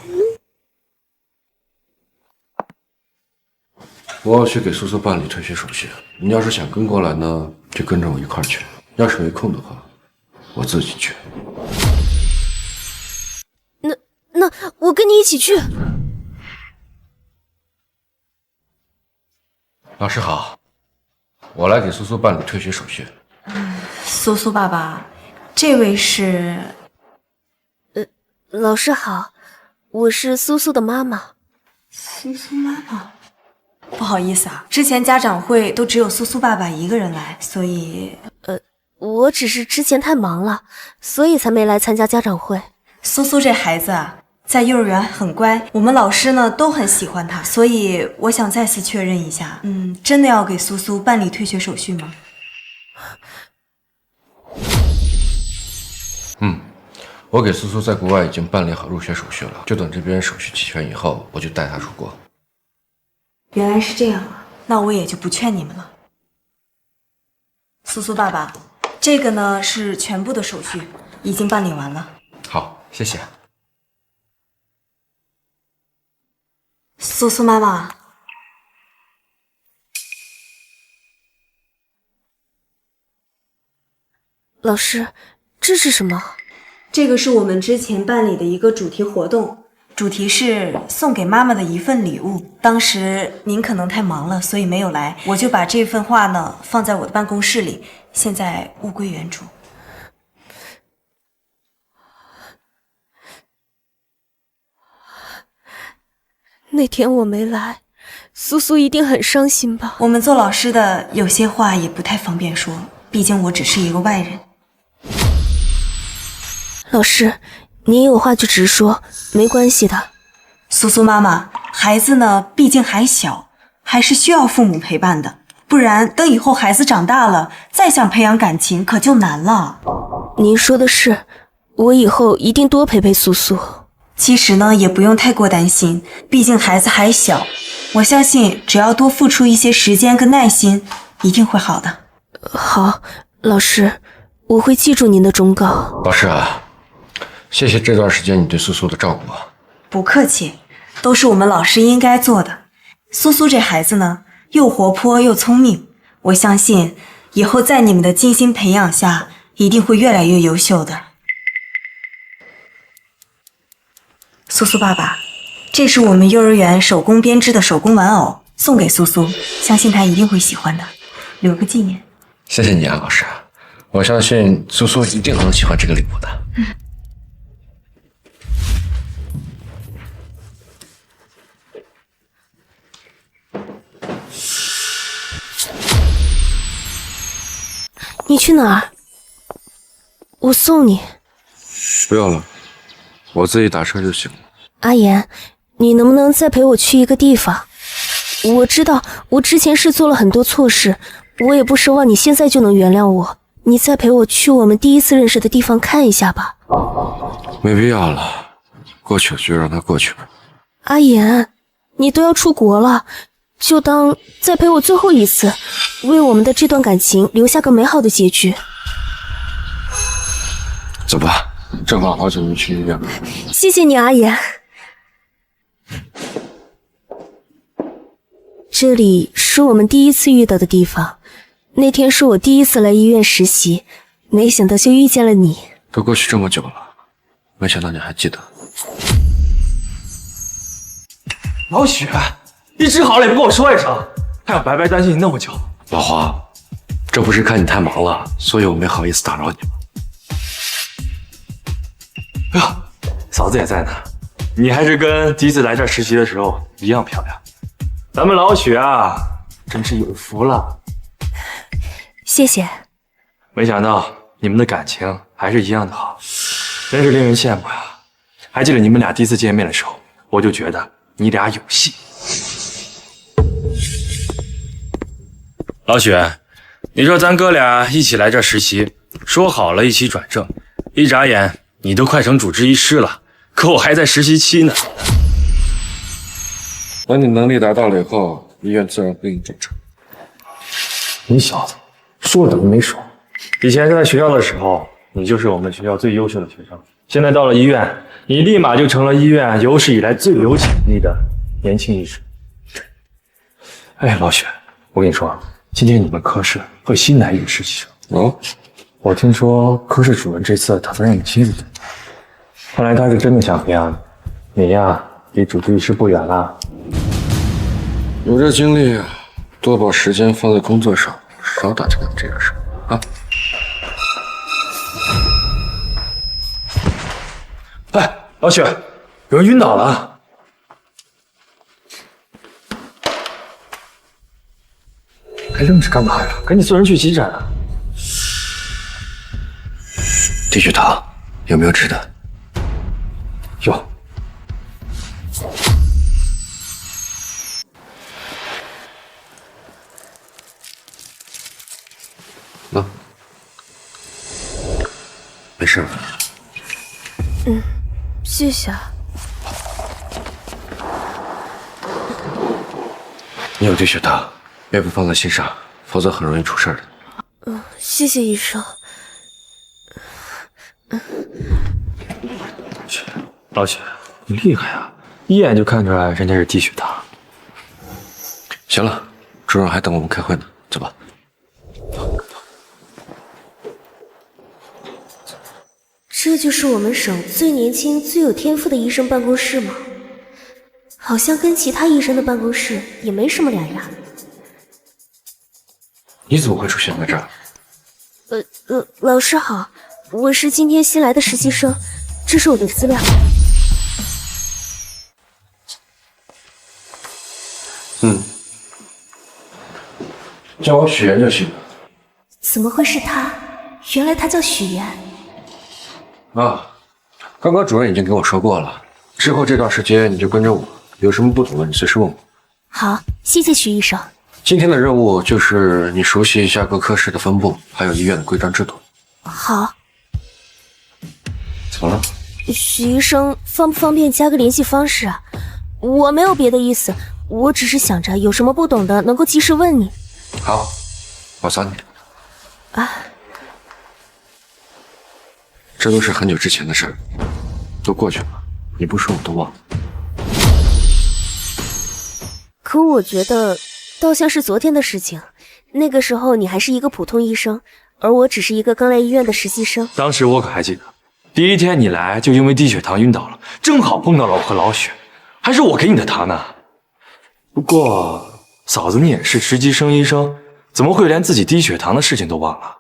我要去给苏苏办理退学手续，你要是想跟过来呢，就跟着我一块儿去；要是没空的话，我自己去。那我跟你一起去。老师好，我来给苏苏办理退学手续。苏苏爸爸，这位是……老师好，我是苏苏的妈妈。苏苏妈妈，不好意思啊，之前家长会都只有苏苏爸爸一个人来，所以……我只是之前太忙了，所以才没来参加家长会。苏苏这孩子啊，在幼儿园很乖，我们老师呢都很喜欢他，所以我想再次确认一下，真的要给苏苏办理退学手续吗？我给苏苏在国外已经办理好入学手续了，就等这边手续齐全以后，我就带她出国。原来是这样啊，那我也就不劝你们了。苏苏爸爸，这个呢是全部的手续，已经办理完了。好，谢谢。苏苏妈妈，老师，这是什么？这个是我们之前办理的一个主题活动，主题是送给妈妈的一份礼物。当时您可能太忙了，所以没有来，我就把这份画呢放在我的办公室里，现在物归原主。那天我没来，苏苏一定很伤心吧？我们做老师的有些话也不太方便说，毕竟我只是一个外人。老师，您有话就直说，没关系的。苏苏妈妈，孩子呢，毕竟还小，还是需要父母陪伴的，不然等以后孩子长大了，再想培养感情可就难了。您说的是，我以后一定多陪陪苏苏。其实呢，也不用太过担心，毕竟孩子还小，我相信只要多付出一些时间跟耐心，一定会好的。好，老师，我会记住您的忠告。老师啊，谢谢这段时间你对苏苏的照顾。不客气，都是我们老师应该做的。苏苏这孩子呢，又活泼又聪明，我相信以后在你们的精心培养下，一定会越来越优秀的。苏苏爸爸，这是我们幼儿园手工编织的手工玩偶，送给苏苏，相信她一定会喜欢的，留个纪念。谢谢你啊，老师，我相信苏苏一定很喜欢这个礼物的。你去哪儿？我送你。不要了，我自己打车就行了。阿言，你能不能再陪我去一个地方？我知道我之前是做了很多错事，我也不奢望你现在就能原谅我。你再陪我去我们第一次认识的地方看一下吧。没必要了，过去了就让它过去吧。阿言，你都要出国了，就当再陪我最后一次，为我们的这段感情留下个美好的结局。走吧，正好好久没去医院了。谢谢你，阿言。这里是我们第一次遇到的地方，那天是我第一次来医院实习，没想到就遇见了你。都过去这么久了，没想到你还记得。老许，你治好了也不跟我说一声，还要白白担心你那么久。老黄，这不是看你太忙了，所以我没好意思打扰你吗？哎呀，嫂子也在呢，你还是跟第一次来这儿实习的时候一样漂亮。咱们老许啊，真是有福了。谢谢。没想到你们的感情还是一样的好，真是令人羡慕呀。还记得你们俩第一次见面的时候，我就觉得你俩有戏。老许，你说咱哥俩一起来这儿实习，说好了一起转正，一眨眼你都快成主治医师了，可我还在实习期呢。等你能力达到了以后，医院自然会给你转正。你小子说等于没说。以前在学校的时候，你就是我们学校最优秀的学生，现在到了医院，你立马就成了医院有史以来最有潜力的年轻医生。哎，老许，我跟你说，今天你们科室会新来一个实习生。哦，我听说科室主任这次打算让你亲自，看来他是真的想培养你。你呀，离主治医师不远了。有这精力，多把时间放在工作上，少打听这个事啊。哎，老许，有人晕倒了，还愣着干嘛呀？赶紧送人去急诊啊！低血糖有没有吃的？有。没事吧？谢谢啊。你有低血糖，别不放在心上，否则很容易出事的。谢谢医生。老许，你厉害啊，一眼就看出来人家是低血糖。行了，主任还等我们开会呢，走吧。这就是我们省最年轻、最有天赋的医生办公室吗？好像跟其他医生的办公室也没什么两样。你怎么会出现在这儿？老师好，我是今天新来的实习生，这是我的资料。叫我许岩就行了。怎么会是他？原来他叫许岩。啊，刚刚主任已经跟我说过了，之后这段时间你就跟着我，有什么不懂的你随时问我。好，谢谢许医生。今天的任务就是你熟悉一下各科室的分布，还有医院的规章制度。好。怎么了？许医生，方不方便加个联系方式啊？我没有别的意思，我只是想着有什么不懂的能够及时问你。好，我扫你。啊，这都是很久之前的事儿，都过去了，你不说我都忘了。可我觉得倒像是昨天的事情，那个时候你还是一个普通医生，而我只是一个刚来医院的实习生。当时我可还记得，第一天你来就因为低血糖晕倒了，正好碰到了我和老许，还是我给你的糖呢。不过嫂子你也是实习生医生，怎么会连自己低血糖的事情都忘了？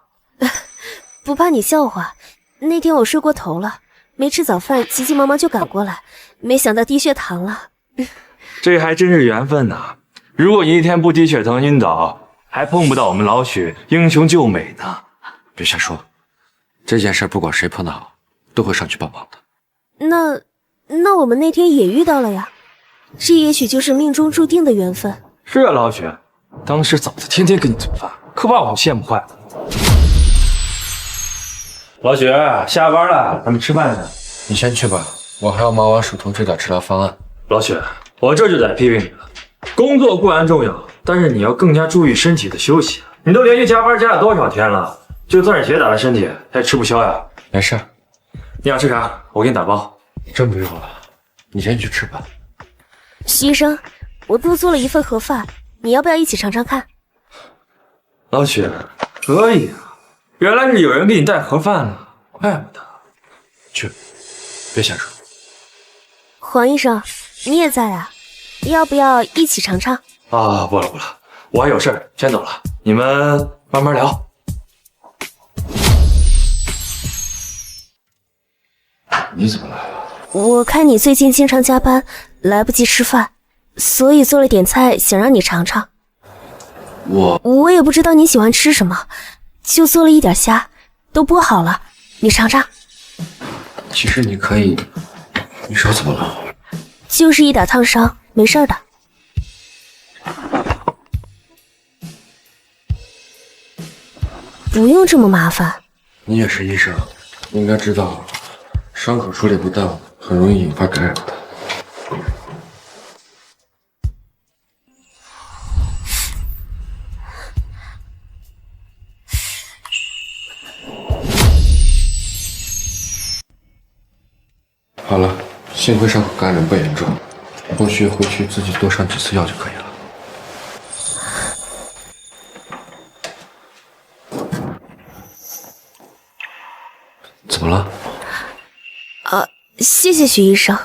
不怕你笑话，那天我睡过头了，没吃早饭，急急忙忙就赶过来，没想到低血糖了。这还真是缘分呐！如果你一天不低血糖晕倒，还碰不到我们老许英雄救美呢。别瞎说，这件事不管谁碰到，都会上去帮忙的。那我们那天也遇到了呀，这也许就是命中注定的缘分。是啊，老许，当时嫂子天天给你做饭，可把我羡慕坏了。老许，下班了，咱们吃饭去。你先去吧，我还要忙完手头这点治疗方案。老许，我这就得批评你了。工作固然重要，但是你要更加注意身体的休息。你都连续加班加了多少天了？就算是铁打的身体，他也吃不消呀。没事，你想吃啥？我给你打包。真不用了，你先去吃吧。徐医生，我多做了一份盒饭，你要不要一起尝尝看？老许，可以啊，原来是有人给你带盒饭了，怪不得。去，别瞎说。黄医生，你也在啊？要不要一起尝尝？啊，不了，我还有事儿，先走了。你们慢慢聊。你怎么来了？我看你最近经常加班，来不及吃饭，所以做了点菜，想让你尝尝。我也不知道你喜欢吃什么，就做了一点虾，都剥好了，你尝尝。其实你可以，你手怎么了？就是一点烫伤，没事的。不用这么麻烦。你也是医生，应该知道，伤口处理不当，很容易引发感染的。好了，幸亏伤口感染不严重，后续回去自己多上几次药就可以了。怎么了？谢谢徐医生。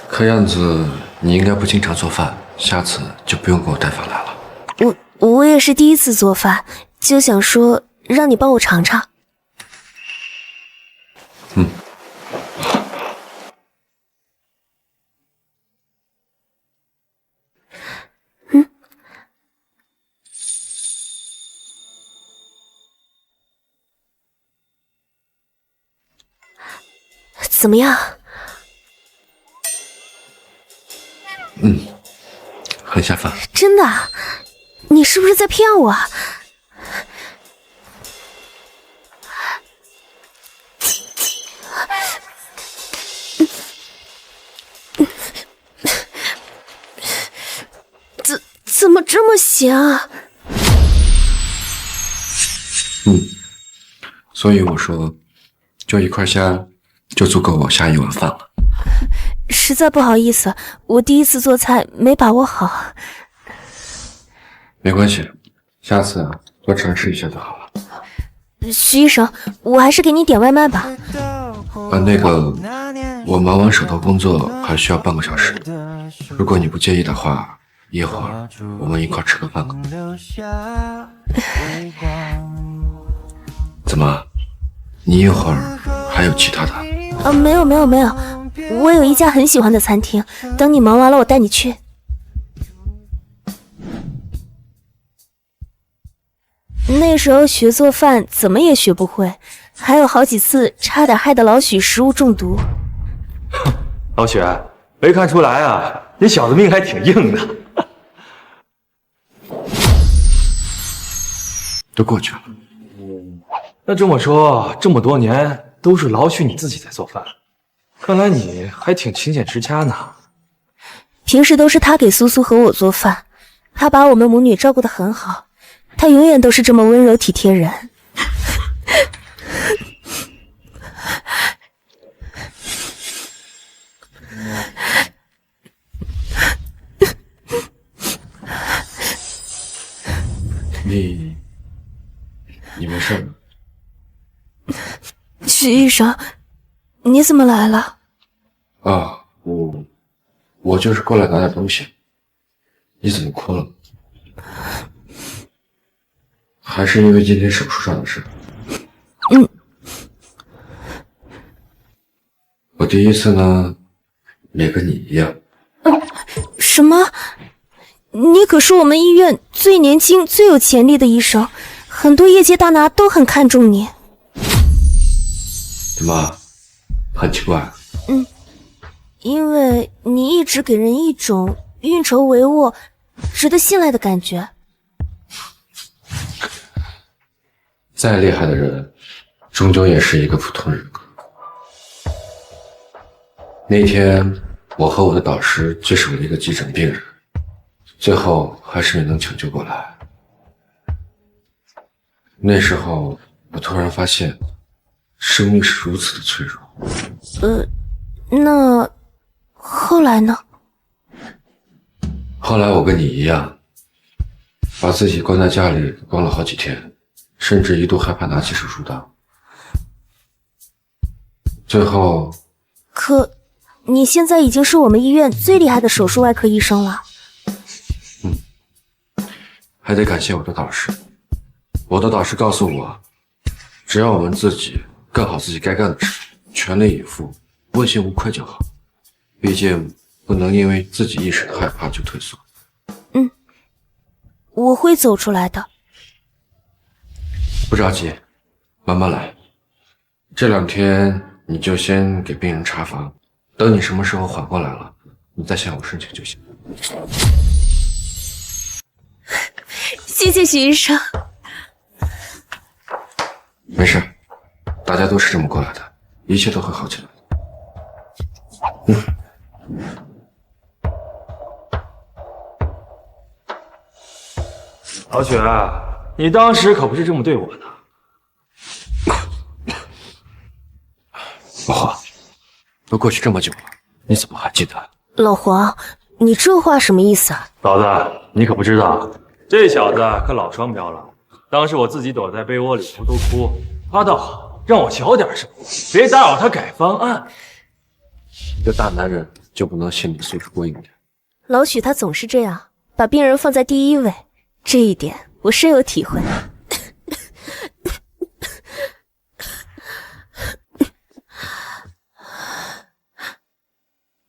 看样子你应该不经常做饭，下次就不用给我带饭来了。我也是第一次做饭，就想说让你帮我尝尝。怎么样？很下饭。真的啊？你是不是在骗我？怎么这么咸啊？所以我说，就一块虾就足够我下一碗饭了。实在不好意思，我第一次做菜没把握好。没关系，下次多尝试一下就好了。徐医生，我还是给你点外卖吧。那个，我忙完手头工作还需要半个小时，如果你不介意的话，一会儿我们一块吃个饭吧。怎么，你一会儿还有其他的？没有，我有一家很喜欢的餐厅，等你忙完了我带你去。那时候学做饭怎么也学不会，还有好几次差点害得老许食物中毒。老许，没看出来啊，你小子命还挺硬的。都过去了。那这么说，这么多年都是老许你自己在做饭，看来你还挺勤俭持家呢。平时都是他给苏苏和我做饭，他把我们母女照顾得很好，他永远都是这么温柔体贴人。你没事吗？许医生，你怎么来了？啊，我就是过来拿点东西。你怎么哭了？还是因为今天手术上的事？我第一次呢，也跟你一样。什么？你可是我们医院最年轻、最有潜力的医生，很多业界大拿都很看重你。怎么，很奇怪？因为你一直给人一种运筹帷幄、值得信赖的感觉。再厉害的人，终究也是一个普通人格。那天，我和我的导师接手了一个急诊病人，最后还是没能抢救过来。那时候，我突然发现，生命是如此的脆弱。那后来呢？后来我跟你一样，把自己关在家里关了好几天，甚至一度害怕拿起手术刀。最后，可你现在已经是我们医院最厉害的手术外科医生了。还得感谢我的导师。我的导师告诉我，只要我们自己干好自己该干的事，全力以赴，问心无愧就好。毕竟不能因为自己一时的害怕就退缩。我会走出来的。不着急，慢慢来。这2天你就先给病人查房，等你什么时候缓过来了，你再向我申请就行。谢谢许医生。没事，大家都是这么过来的，一切都会好起来的。老许，你当时可不是这么对我的。老黄，都过去这么久了，你怎么还记得？老黄，你这话什么意思啊？老子，你可不知道，这小子可老双标了。当时我自己躲在被窝里偷偷哭，他倒好，让我小点声，别打扰他改方案。一个大男人就不能心理素质过硬点？老许他总是这样，把病人放在第一位，这一点我深有体会。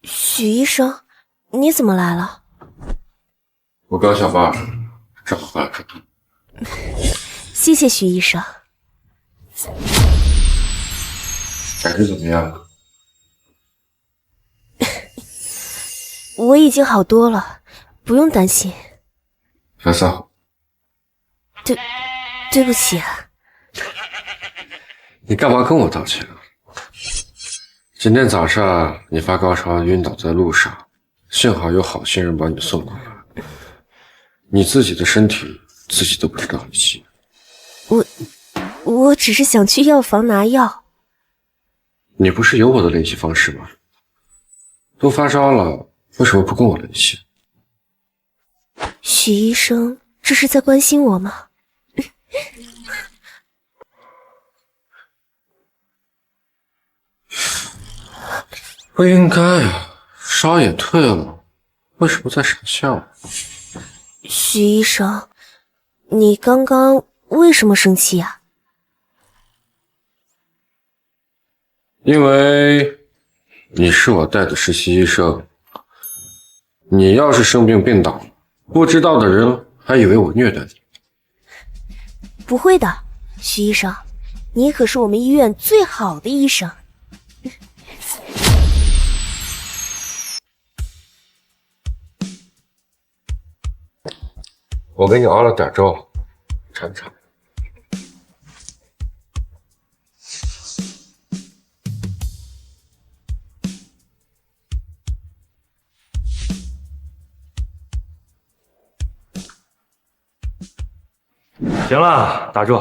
许医生，你怎么来了？我刚下班，正好回来看看。谢谢许医生。感觉怎么样？我已经好多了，不用担心。别撒谎。对不起啊。你干嘛跟我道歉啊？今天早上你发高烧晕倒在路上，幸好有好心人把你送过来。你自己的身体自己都不知道珍惜。我只是想去药房拿药。你不是有我的联系方式吗？都发烧了，为什么不跟我联系？许医生，这是在关心我吗？不应该啊，烧也退了，为什么在傻笑？许医生，你刚刚为什么生气啊？因为你是我带的实习医生，你要是生病病倒了，不知道的人还以为我虐待你。不会的，许医生，你可是我们医院最好的医生。我给你熬了点粥，尝尝。行了，打住，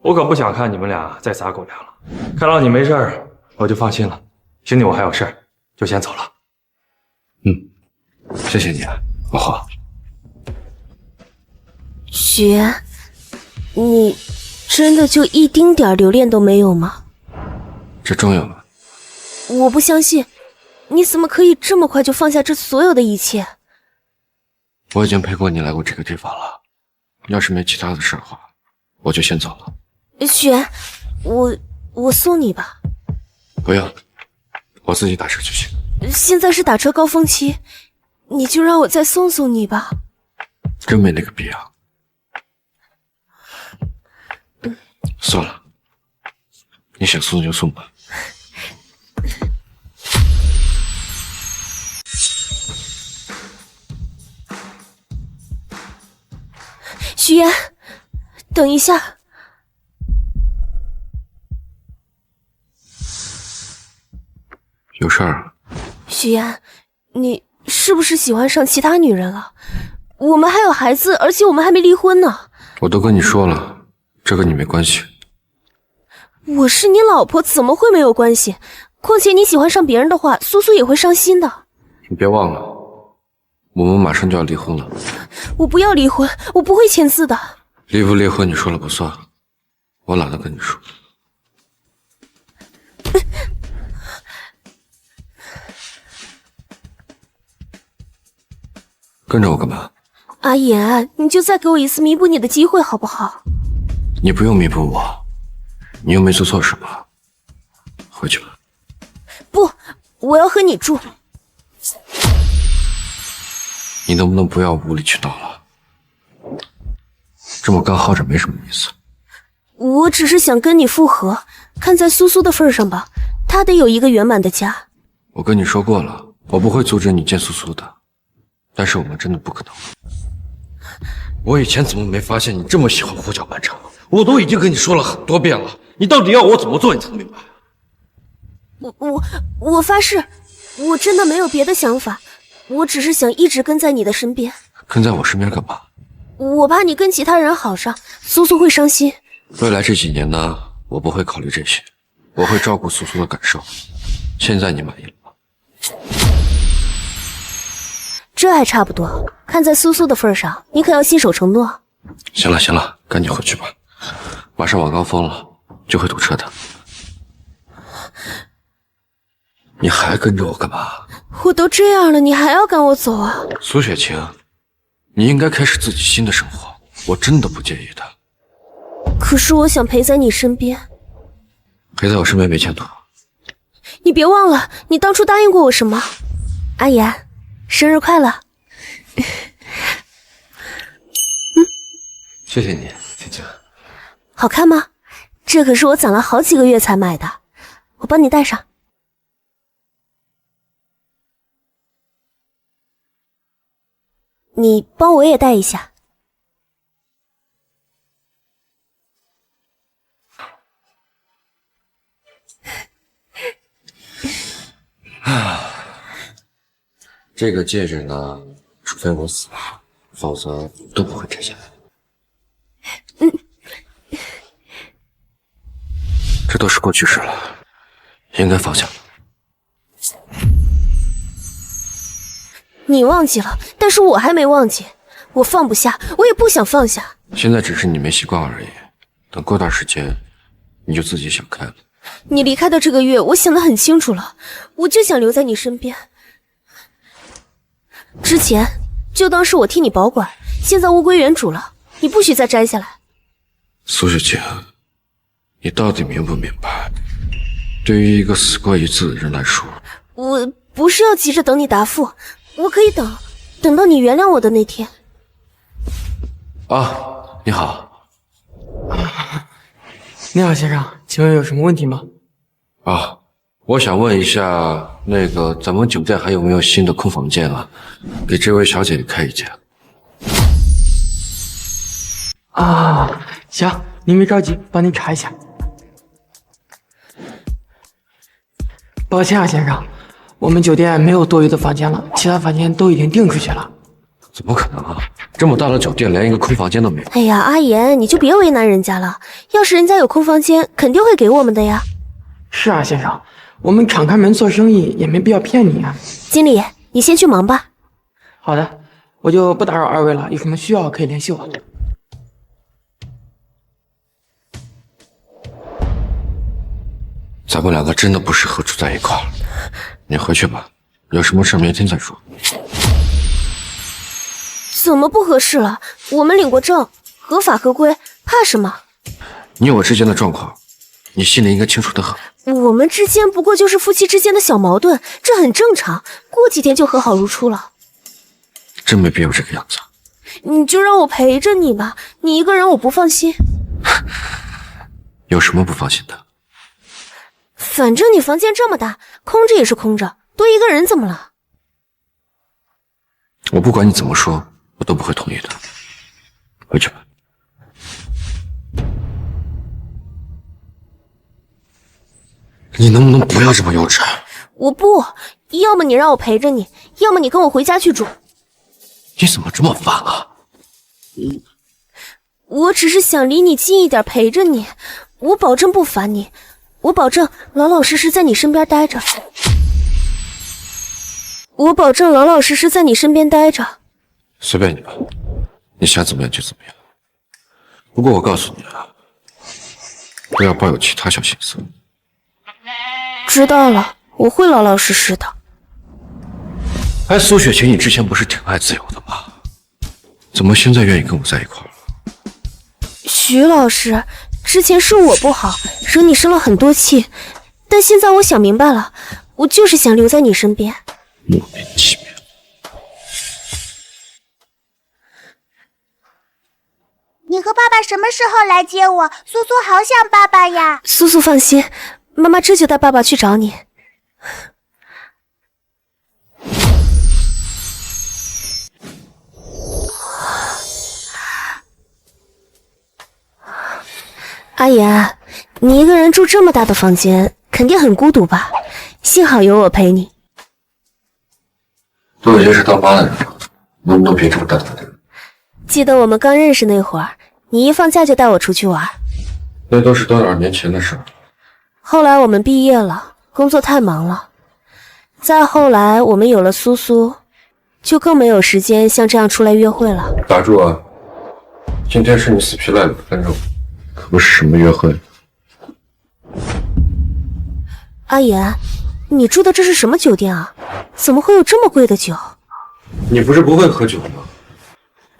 我可不想看你们俩再撒狗粮了。看到你没事儿，我就放心了。兄弟，我还有事儿，就先走了。谢谢你啊，老何。许言，你真的就一丁点留恋都没有吗？这重要吗？我不相信，你怎么可以这么快就放下这所有的一切？我已经陪过你来过这个地方了，要是没其他的事的话，我就先走了。许言，我送你吧。不用，我自己打车就行。现在是打车高峰期，你就让我再送送你吧。真没那个必要。算了，你想送就送吧。许言，等一下。有事儿？许言，你是不是喜欢上其他女人了？我们还有孩子，而且我们还没离婚呢。我都跟你说了，这跟你没关系。我是你老婆，怎么会没有关系？况且你喜欢上别人的话，苏苏也会伤心的。你别忘了，我们马上就要离婚了。我不要离婚，我不会签字的。离不离婚你说了不算，我懒得跟你说。跟着我干嘛？阿言，你就再给我一次弥补你的机会好不好？你不用弥补我，你又没做错什么，回去吧。不，我要和你住。你能不能不要无理取闹了？这么干耗着没什么意思。我只是想跟你复合，看在苏苏的份上吧，她得有一个圆满的家。我跟你说过了，我不会阻止你见苏苏的，但是我们真的不可能。我以前怎么没发现你这么喜欢胡搅蛮缠？我都已经跟你说了很多遍了，你到底要我怎么做你才明白？我发誓，我真的没有别的想法，我只是想一直跟在你的身边。跟在我身边干嘛？我怕你跟其他人好上，苏苏会伤心。未来这几年呢，我不会考虑这些，我会照顾苏苏的感受。现在你满意了吗？这还差不多，看在苏苏的份上，你可要信守承诺。行了行了，赶紧回去吧，马上晚高峰了，就会堵车的。你还跟着我干嘛？我都这样了，你还要赶我走啊？苏雪晴，你应该开始自己新的生活，我真的不介意的。可是我想陪在你身边。陪在我身边没前途。你别忘了，你当初答应过我什么？阿言，生日快乐！谢谢你，晴晴。好看吗？这可是我攒了好几个月才买的，我帮你戴上。你帮我也戴一下。这个戒指呢，除非我死了，否则都不会摘下来。这都是过去式了，应该放下了。你忘记了，但是我还没忘记。我放不下，我也不想放下。现在只是你没习惯而已，等过段时间，你就自己想开了。你离开的这个月，我想得很清楚了，我就想留在你身边。之前就当是我替你保管，现在物归原主了，你不许再摘下来。苏雪晴，你到底明不明白？对于一个死过一次的人来说，我不是要急着等你答复，我可以等到你原谅我的那天。啊，你好。你好，先生，请问有什么问题吗？啊，我想问一下，那个咱们酒店还有没有新的空房间啊？给这位小姐姐开一间。啊，行，您别着急，帮您查一下。抱歉啊，先生，我们酒店没有多余的房间了，其他房间都已经订出去了。怎么可能啊？这么大的酒店，连一个空房间都没有。哎呀，阿言，你就别为难人家了。要是人家有空房间，肯定会给我们的呀。是啊，先生，我们敞开门做生意，也没必要骗你啊。经理，你先去忙吧。好的，我就不打扰二位了，有什么需要可以联系我。咱们两个真的不适合住在一块儿，你回去吧，有什么事明天再说。怎么不合适了？我们领过证，合法合规，怕什么？你我之间的状况，你心里应该清楚得很。我们之间不过就是夫妻之间的小矛盾，这很正常，过几天就和好如初了。真没必要这个样子。你就让我陪着你吧，你一个人我不放心。有什么不放心的？反正你房间这么大，空着也是空着，多一个人怎么了？我不管你怎么说，我都不会同意的。回去吧。你能不能不要这么幼稚？我不，要么你让我陪着你，要么你跟我回家去住。你怎么这么烦啊？我只是想离你近一点，陪着你。我保证不烦你，我保证老老实实在你身边待着。我保证老老实实在你身边待着。随便你吧，你想怎么样就怎么样。不过我告诉你啊，不要抱有其他小心思。知道了，我会老老实实的。哎，苏雪晴，你之前不是挺爱自由的吗？怎么现在愿意跟我在一块了？徐老师，之前是我不好，惹你生了很多气，但现在我想明白了，我就是想留在你身边。莫名其妙。你和爸爸什么时候来接我？苏苏好想爸爸呀！苏苏放心，妈妈这就带爸爸去找你。阿言，你一个人住这么大的房间，肯定很孤独吧？幸好有我陪你。都已经是当妈的人了，能不能别这么淡定点？记得我们刚认识那会儿，你一放假就带我出去玩。那都是多少年前的事儿。后来我们毕业了，工作太忙了。再后来我们有了苏苏，就更没有时间像这样出来约会了。打住啊！今天是你死皮赖脸的分手，可不是什么约会。阿言，你住的这是什么酒店啊？怎么会有这么贵的酒？你不是不会喝酒吗？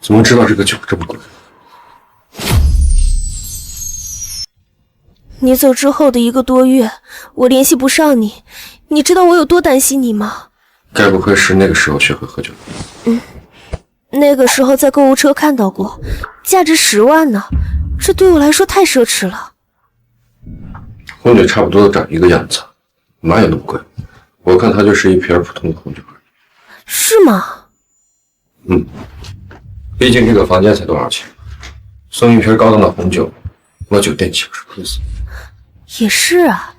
怎么知道这个酒这么贵？你走之后的1个多月，我联系不上你，你知道我有多担心你吗？该不会是那个时候学会喝酒的？那个时候在购物车看到过，价值10万呢，这对我来说太奢侈了。红酒差不多都长一个样子，哪有那么贵？我看它就是一瓶普通的红酒而已。是吗？毕竟这个房间才多少钱？送一瓶高档的红酒，我酒店岂不是亏死？也是啊。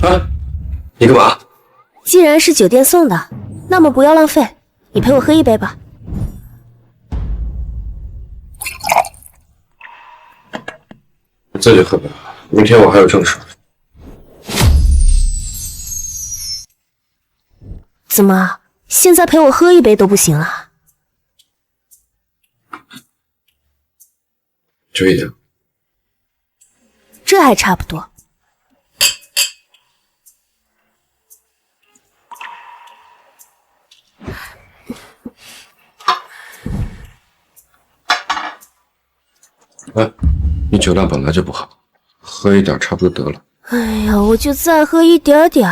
啊，你干嘛？既然是酒店送的，那么不要浪费，你陪我喝一杯吧。你自己喝吧，明天我还有正事。怎么，现在陪我喝一杯都不行啊？就一点。这还差不多。哎，你酒量本来就不好，喝一点差不多得了。哎呀，我就再喝一点点，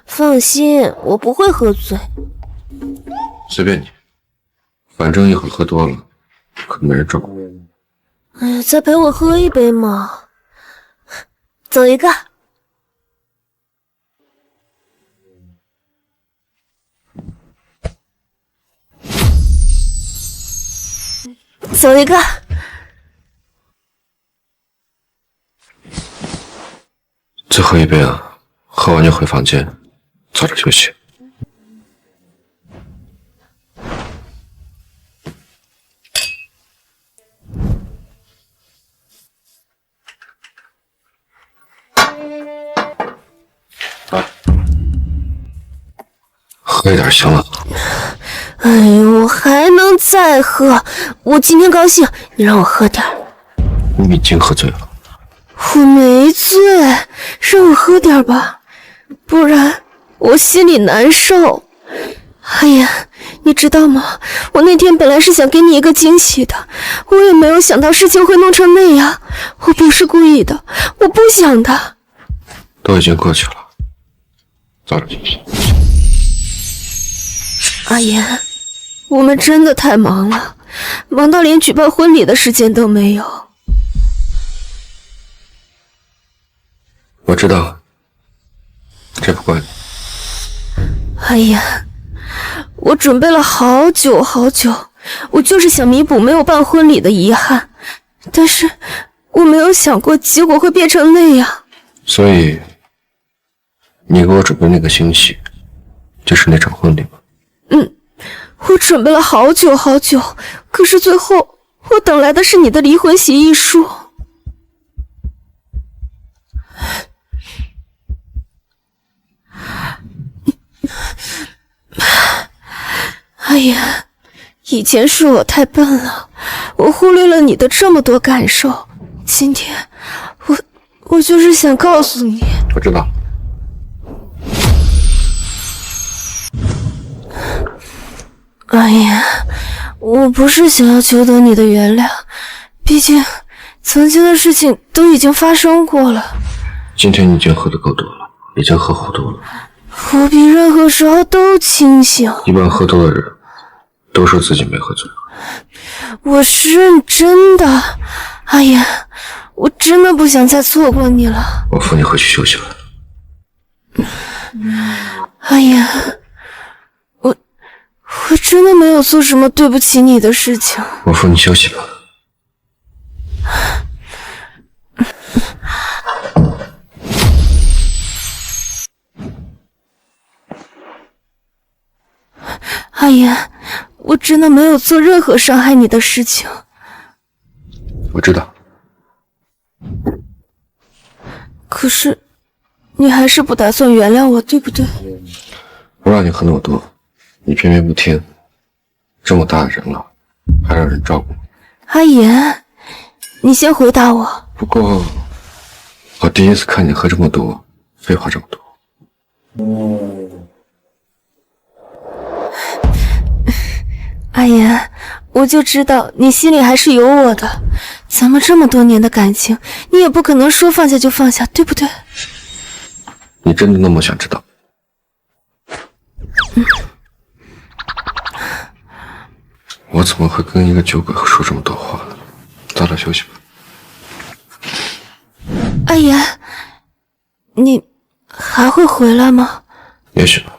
放心，我不会喝醉。随便你，反正一会儿喝多了，可没人照顾。哎呀，再陪我喝一杯嘛。走一个。走一个。最后一杯啊，喝完就回房间，早点休息。喝一点行了。哎呦，我还能再喝，我今天高兴，你让我喝点儿。你已经喝醉了。我没醉，让我喝点吧，不然我心里难受。哎呀，你知道吗？我那天本来是想给你一个惊喜的，我也没有想到事情会弄成那样。我不是故意的，我不想的。都已经过去了，早点休息。阿言，我们真的太忙了，忙到连举办婚礼的时间都没有。我知道，这不怪你。哎呀，我准备了好久好久，我就是想弥补没有办婚礼的遗憾，但是我没有想过结果会变成那样。所以，你给我准备那个惊喜，就是那场婚礼吗？嗯，我准备了好久好久，可是最后我等来的是你的离婚协议书。哎呀，以前是我太笨了，我忽略了你的这么多感受。今天，我就是想告诉你。我知道。哎呀，我不是想要求得你的原谅，毕竟曾经的事情都已经发生过了。今天你已经喝得够多了，已经喝糊涂了。我比任何时候都清醒。一般喝多的人都说自己没喝醉。我是认真的。哎呀，我真的不想再错过你了。我扶你回去休息了。哎呀，我真的没有做什么对不起你的事情。我扶你休息吧。阿言，我真的没有做任何伤害你的事情。我知道。可是，你还是不打算原谅我，对不对？我让你喝那么多，你偏偏不听。这么大的人了，还让人照顾。阿言，你先回答我。不过，我第一次看你喝这么多，废话这么多。阿言，我就知道你心里还是有我的，咱们这么多年的感情，你也不可能说放下就放下，对不对？你真的那么想知道？我怎么会跟一个酒鬼说这么多话呢？早点休息吧。阿言，你还会回来吗？也许吧。